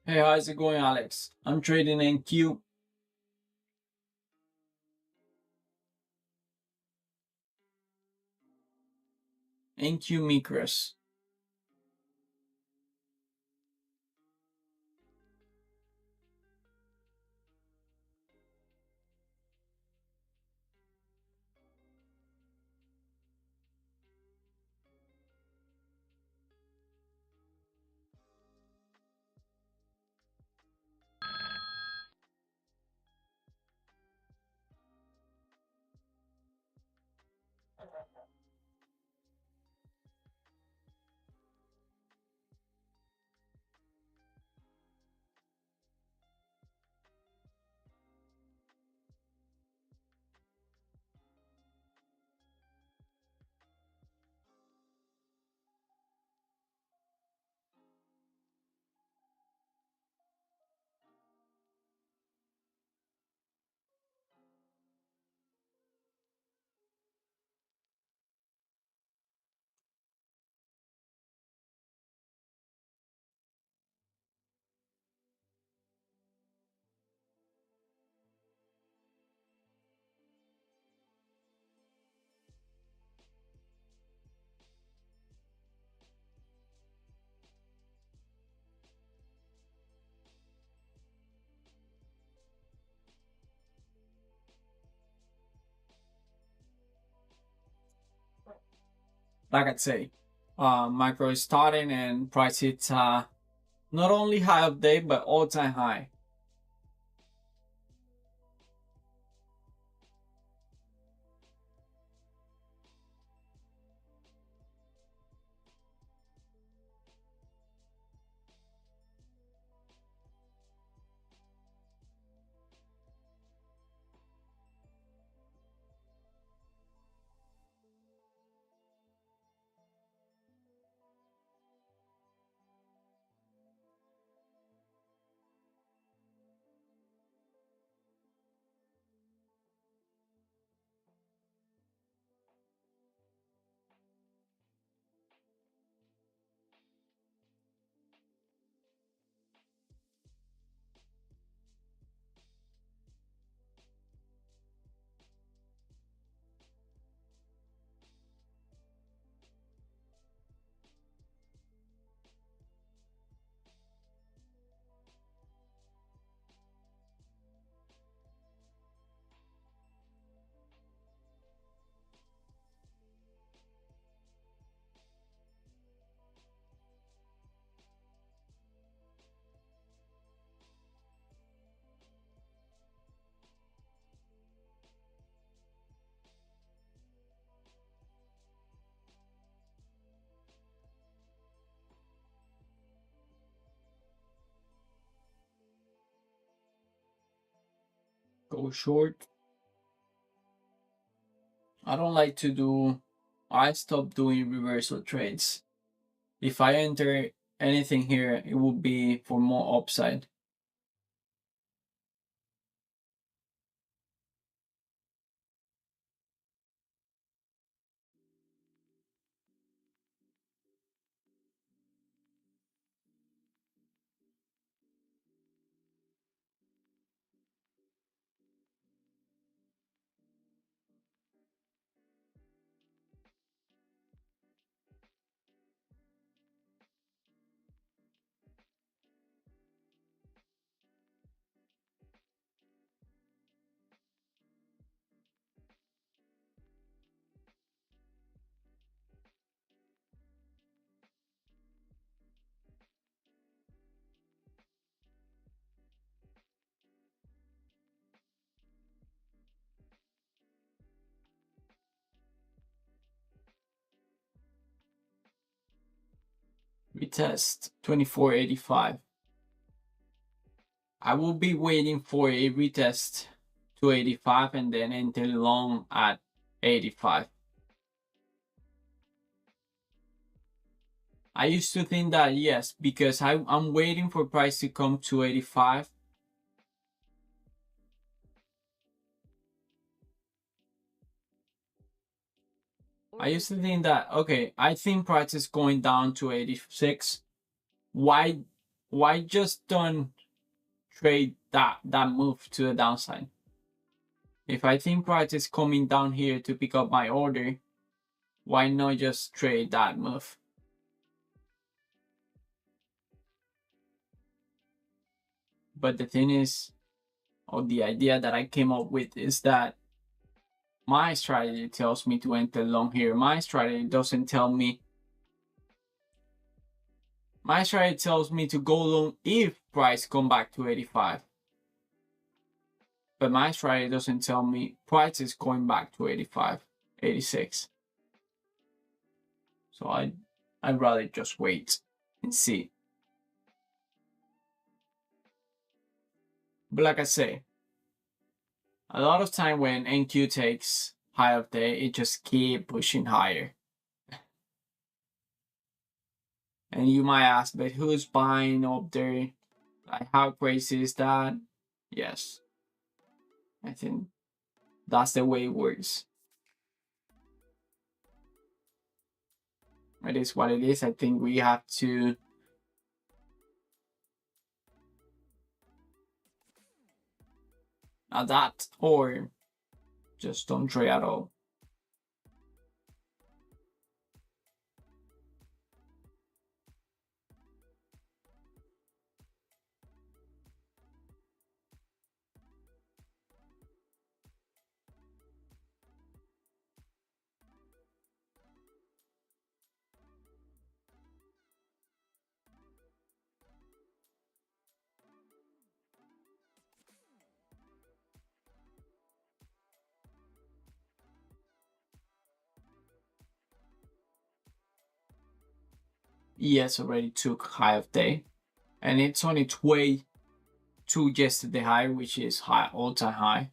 Hey, how's it going, Alex? I'm trading NQ. NQ Micros. Like I say, micro is starting and price hits not only high of day but all-time high. Go short. I don't like to do, I stopped doing reversal trades. If I enter anything here, it will be for more upside. Retest 2485. I will be waiting for a retest to 85 and then enter long at 85. I used to think that yes, because I'm waiting for price to come to 85. I used to think that, okay, I think price is going down to 86. Why why just don't trade that move to the downside? If I think price is coming down here to pick up my order, why not just trade that move? But the thing is, or the idea that I came up with is that my strategy tells me to enter long here. My strategy doesn't tell me. My strategy tells me to go long if price come back to 85. But my strategy doesn't tell me price is going back to 85, 86. So I'd rather just wait and see. But like I say, a lot of time when NQ takes high of day, it just keep pushing higher. And you might ask, but who's buying up there? Like, how crazy is that? Yes, I think that's the way it works. It is what it is. I think we have to adapt or just don't trade at all. ES already took high of day, and it's on its way to yesterday high, which is high all-time high.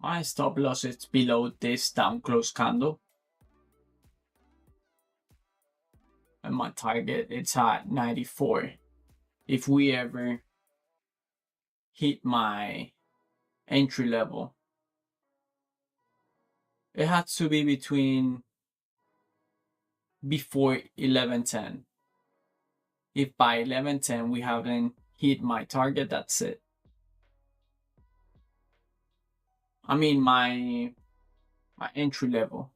My stop loss is below this down close candle. And my target, it's at 94. If we ever hit my entry level, it has to be before 11:10. If by 11:10 we haven't hit my target, that's it. I mean my entry level.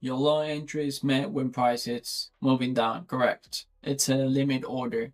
Your low entry is met when price is moving down. Correct. It's a limit order.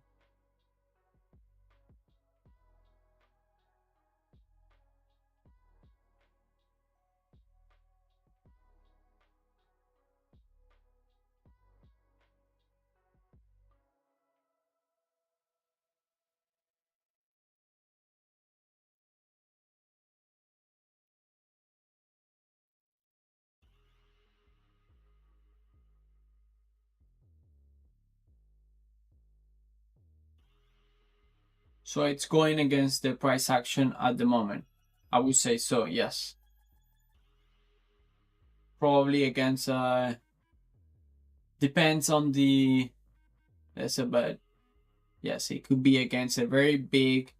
So it's going against the price action at the moment. I would say so, yes. Probably against, depends on the, but yes, it could be against a very big,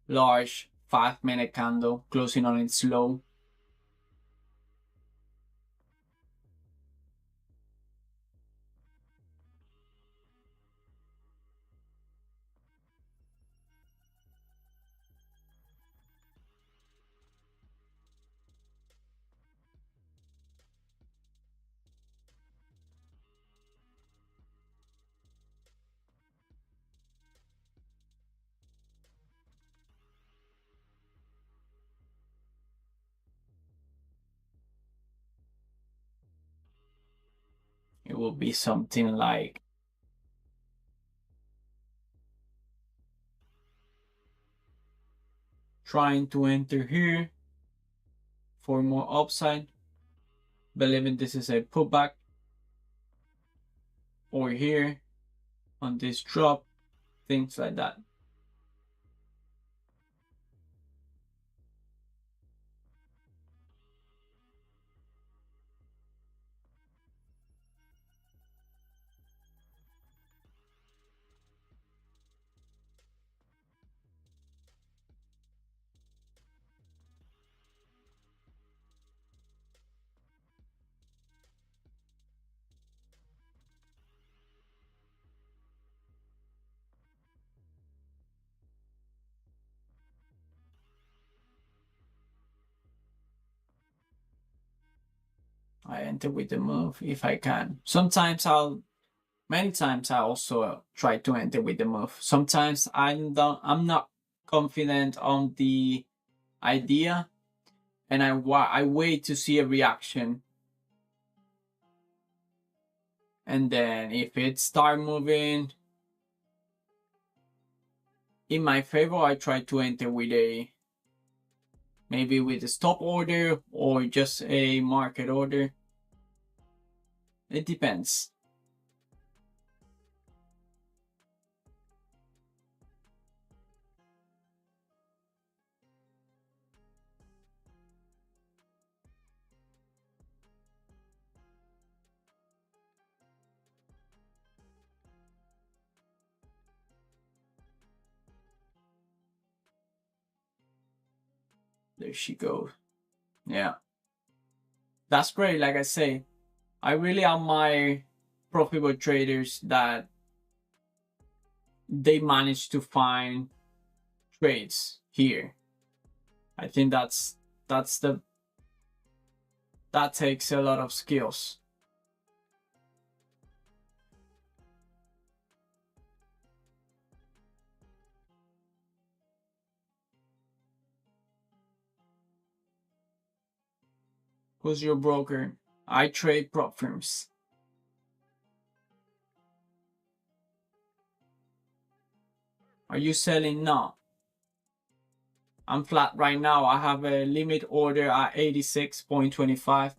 large 5-minute candle closing on its low. It will be something like trying to enter here for more upside, believing this is a pullback, or here on this drop, things like that. I enter with the move if I can. Many times I also try to enter with the move. Sometimes I'm not confident on the idea, and I wait to see a reaction, and then if it start moving in my favor, I try to enter with maybe with a stop order or just a market order. It depends. There she goes. Yeah, that's great. Like I say, I really admire profitable traders that they manage to find trades here. I think that takes a lot of skills. Who's your broker? I trade prop firms. Are you selling? No. I'm flat right now. I have a limit order at 86.25.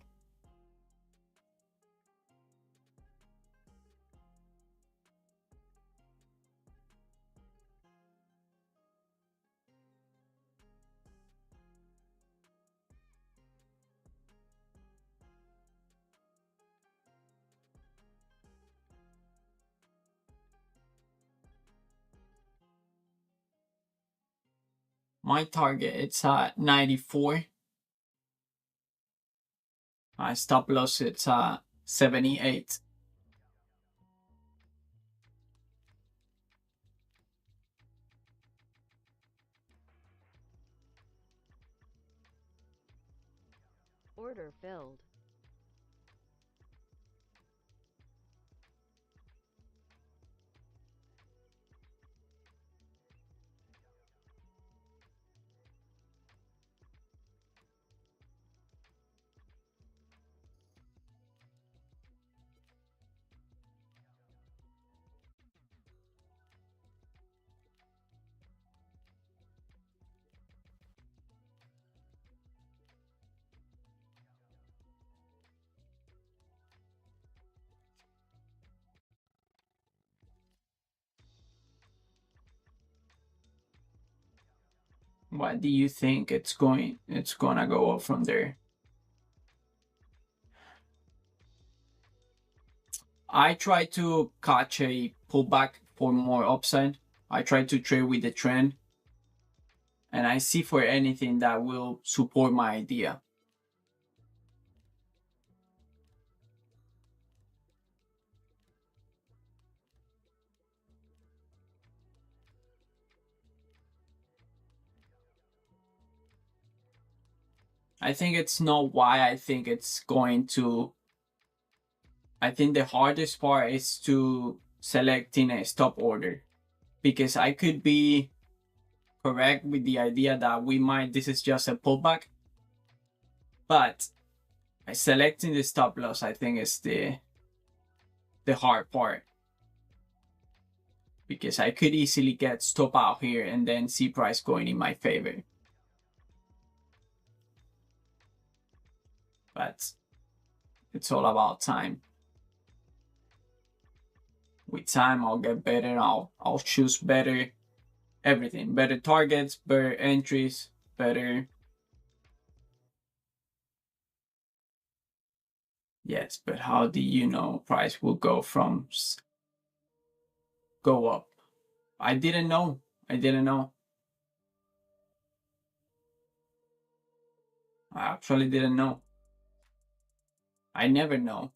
My target, it's at 94. My stop loss, it's at 78. Order filled. What do you think it's gonna go up from there? I try to catch a pullback for more upside. I try to trade with the trend, and I see for anything that will support my idea. I think it's not why I think it's going to. I think the hardest part is to selecting a stop order, because I could be correct with the idea that this is just a pullback, but selecting the stop loss, I think, is the hard part, because I could easily get stop out here and then see price going in my favor. But it's all about time. With time, I'll get better. I'll choose better everything. Better targets, better entries, better. Yes, but how do you know price will go up? I didn't know. I didn't know. I actually didn't know. I never know.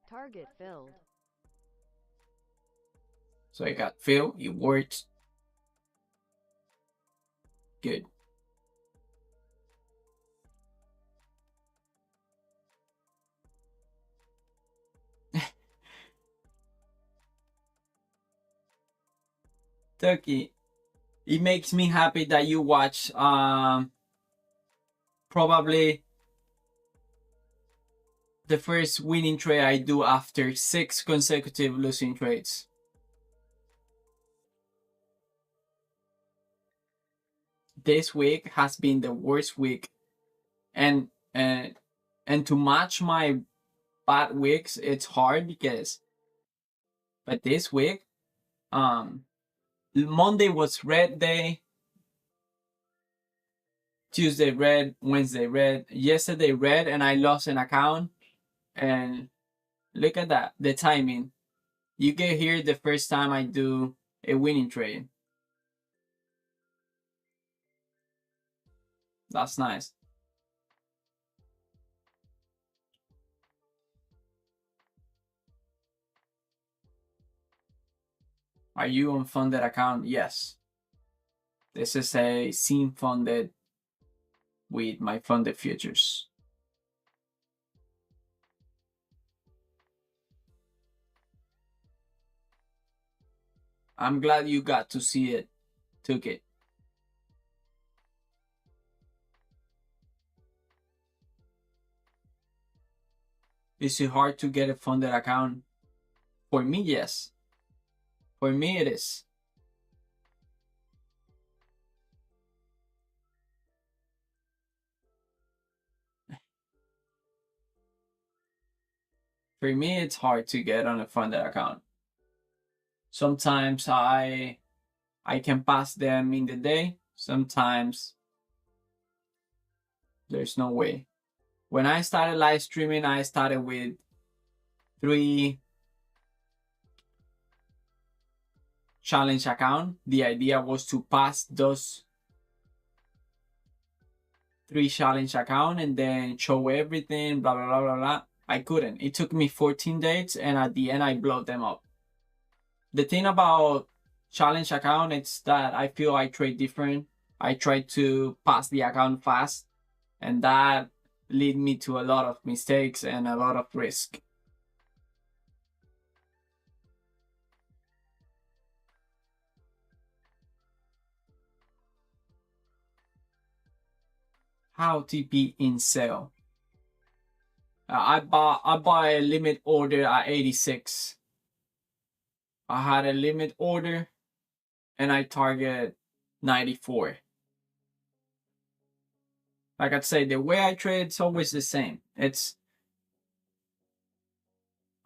Target filled. So I got filled. It worked. Good. Turkey, it makes me happy that you watch probably the first winning trade I do after 6 consecutive losing trades. This week has been the worst week, and to match my bad weeks, it's hard but this week, Monday was red day, Tuesday red, Wednesday red, yesterday red, and I lost an account. And look at that, the timing. You get here the first time I do a winning trade. That's nice. Are you on funded account? Yes. This is a scene funded with my funded futures. I'm glad you got to see it, took it. Is it hard to get a funded account? For me, yes. For me, it is. For me, it's hard to get on a funded account. Sometimes I can pass them in the day. Sometimes there's no way. When I started live streaming, I started with 3 challenge account. The idea was to pass those 3 challenge account and then show everything, blah, blah, blah, blah, blah. I couldn't. It took me 14 days, and at the end, I blew them up. The thing about challenge account is that I feel I trade different. I try to pass the account fast, and that lead me to a lot of mistakes and a lot of risk. How TP in sell? I bought a limit order at 86. I had a limit order and I target 94. Like I say, the way I trade is always the same.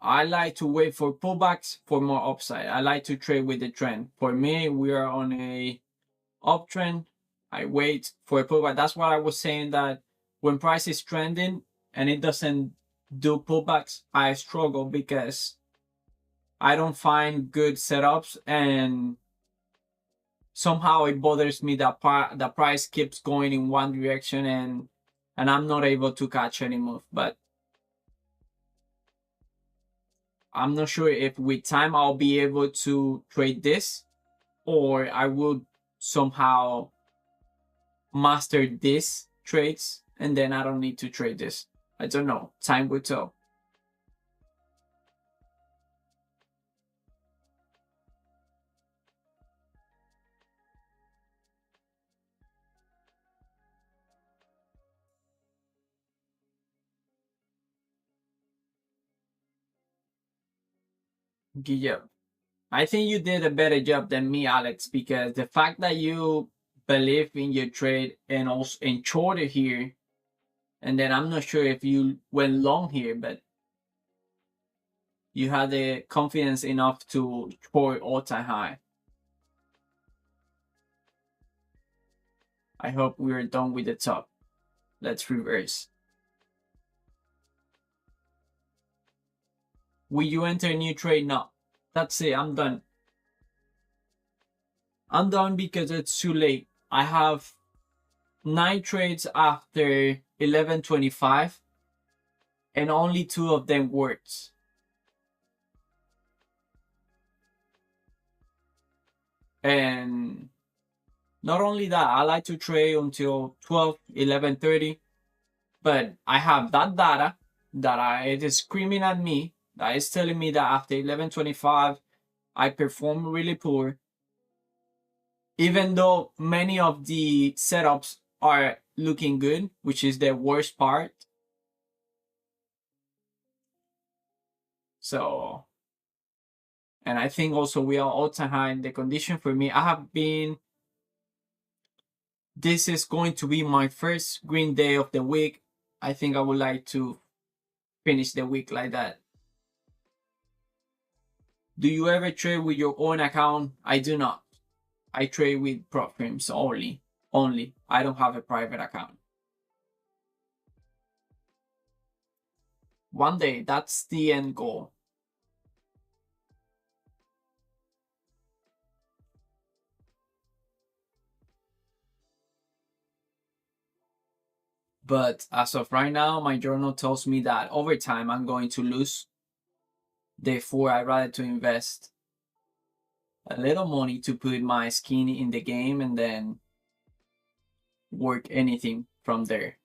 I like to wait for pullbacks for more upside. I like to trade with the trend. For me, we are on a uptrend. I wait for a pullback. That's why I was saying that when price is trending and it doesn't do pullbacks, I struggle because I don't find good setups, and somehow it bothers me that the price keeps going in one direction and I'm not able to catch any move. But I'm not sure if with time I'll be able to trade this, or I will somehow master these trades and then I don't need to trade this. I don't know. Time will tell. Guillaume, I think you did a better job than me, Alex, because the fact that you believe in your trade and also in shorter here, and then I'm not sure if you went long here, but you had the confidence enough to short all-time high. I hope we're done with the top. Let's reverse. Will you enter a new trade? No. That's it. I'm done. I'm done because it's too late. I have 9 trades after 11:25 and only 2 of them worked. And not only that, I like to trade until 12, 11:30, but I have that data that it is screaming at me, that is telling me that after 11:25, I perform really poor, even though many of the setups are looking good, which is the worst part. So, and I think also we are all-time high in the condition. For me, this is going to be my first green day of the week. I think I would like to finish the week like that. Do you ever trade with your own account? I do not. I trade with Timeframes only. I don't have a private account. One day, that's the end goal. But as of right now, my journal tells me that over time I'm going to lose. Therefore, I'd rather to invest a little money to put my skin in the game and then work anything from there.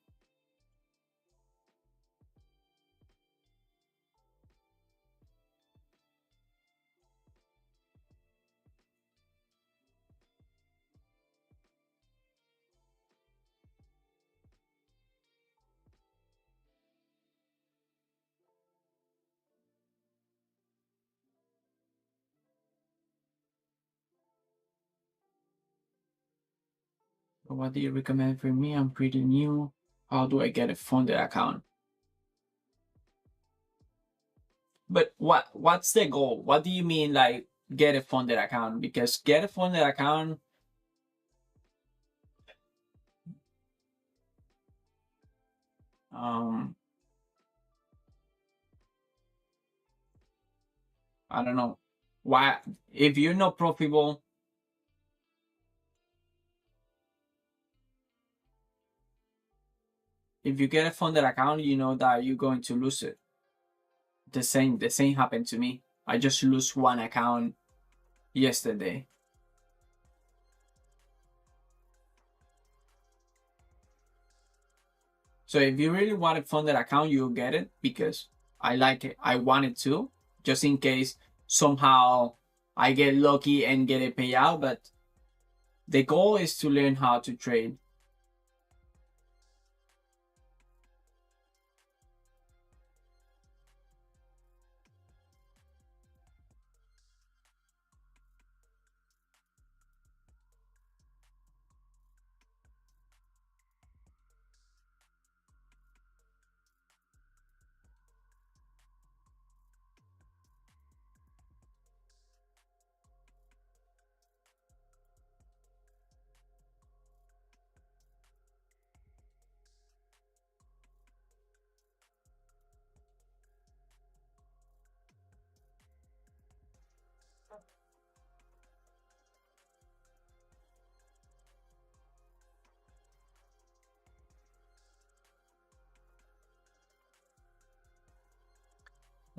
What do you recommend for me? I'm pretty new. How do I get a funded account? But what's the goal? What do you mean, like, get a funded account? Because get a funded account, I don't know why. If you're not profitable, if you get a funded account, you know that you're going to lose it. The same happened to me. I just lost one account yesterday. So if you really want a funded account, you'll get it because I like it. I want it to, just in case somehow I get lucky and get a payout. But the goal is to learn how to trade.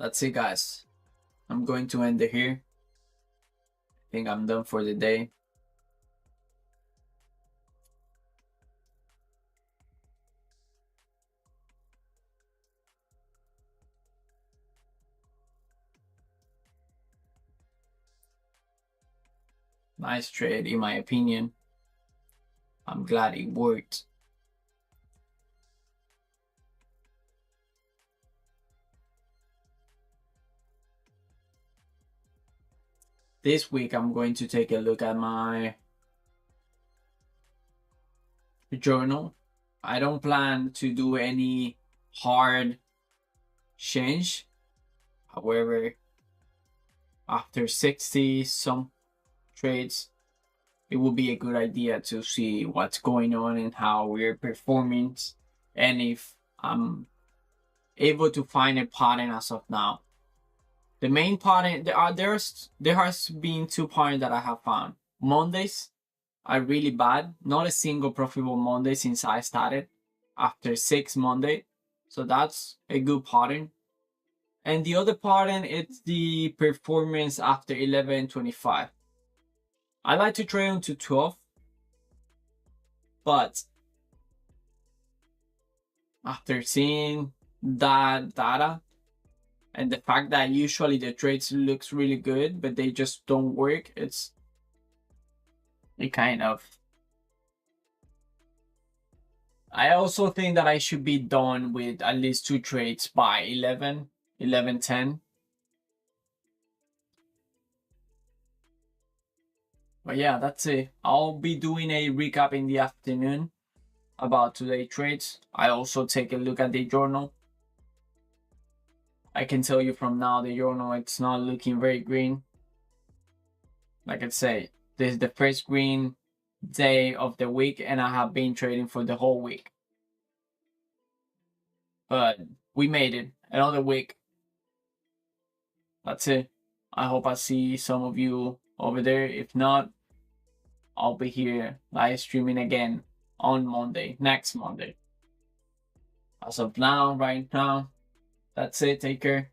That's it, guys. I'm going to end it here. I think I'm done for the day. Nice trade, in my opinion. I'm glad it worked. This week, I'm going to take a look at my journal. I don't plan to do any hard change. However, after 60 some trades, it would be a good idea to see what's going on and how we're performing, and if I'm able to find a pattern as of now. The main pattern, there has been 2 patterns that I have found. Mondays are really bad. Not a single profitable Monday since I started after 6 Monday. So that's a good pattern. And the other pattern is the performance after 11:25. I like to trade on to 12, but after seeing that data and the fact that usually the trades looks really good, but they just don't work, it kind of. I also think that I should be done with at least 2 trades by 11:10. But yeah, that's it. I'll be doing a recap in the afternoon about today's trades. I also take a look at the journal. I can tell you from now, the journal, it's not looking very green. Like I say, this is the first green day of the week, and I have been trading for the whole week. But we made it. Another week. That's it. I hope I see some of you over there. If not, I'll be here live streaming again on Monday, next Monday. As of now, right now, that's it. Take care.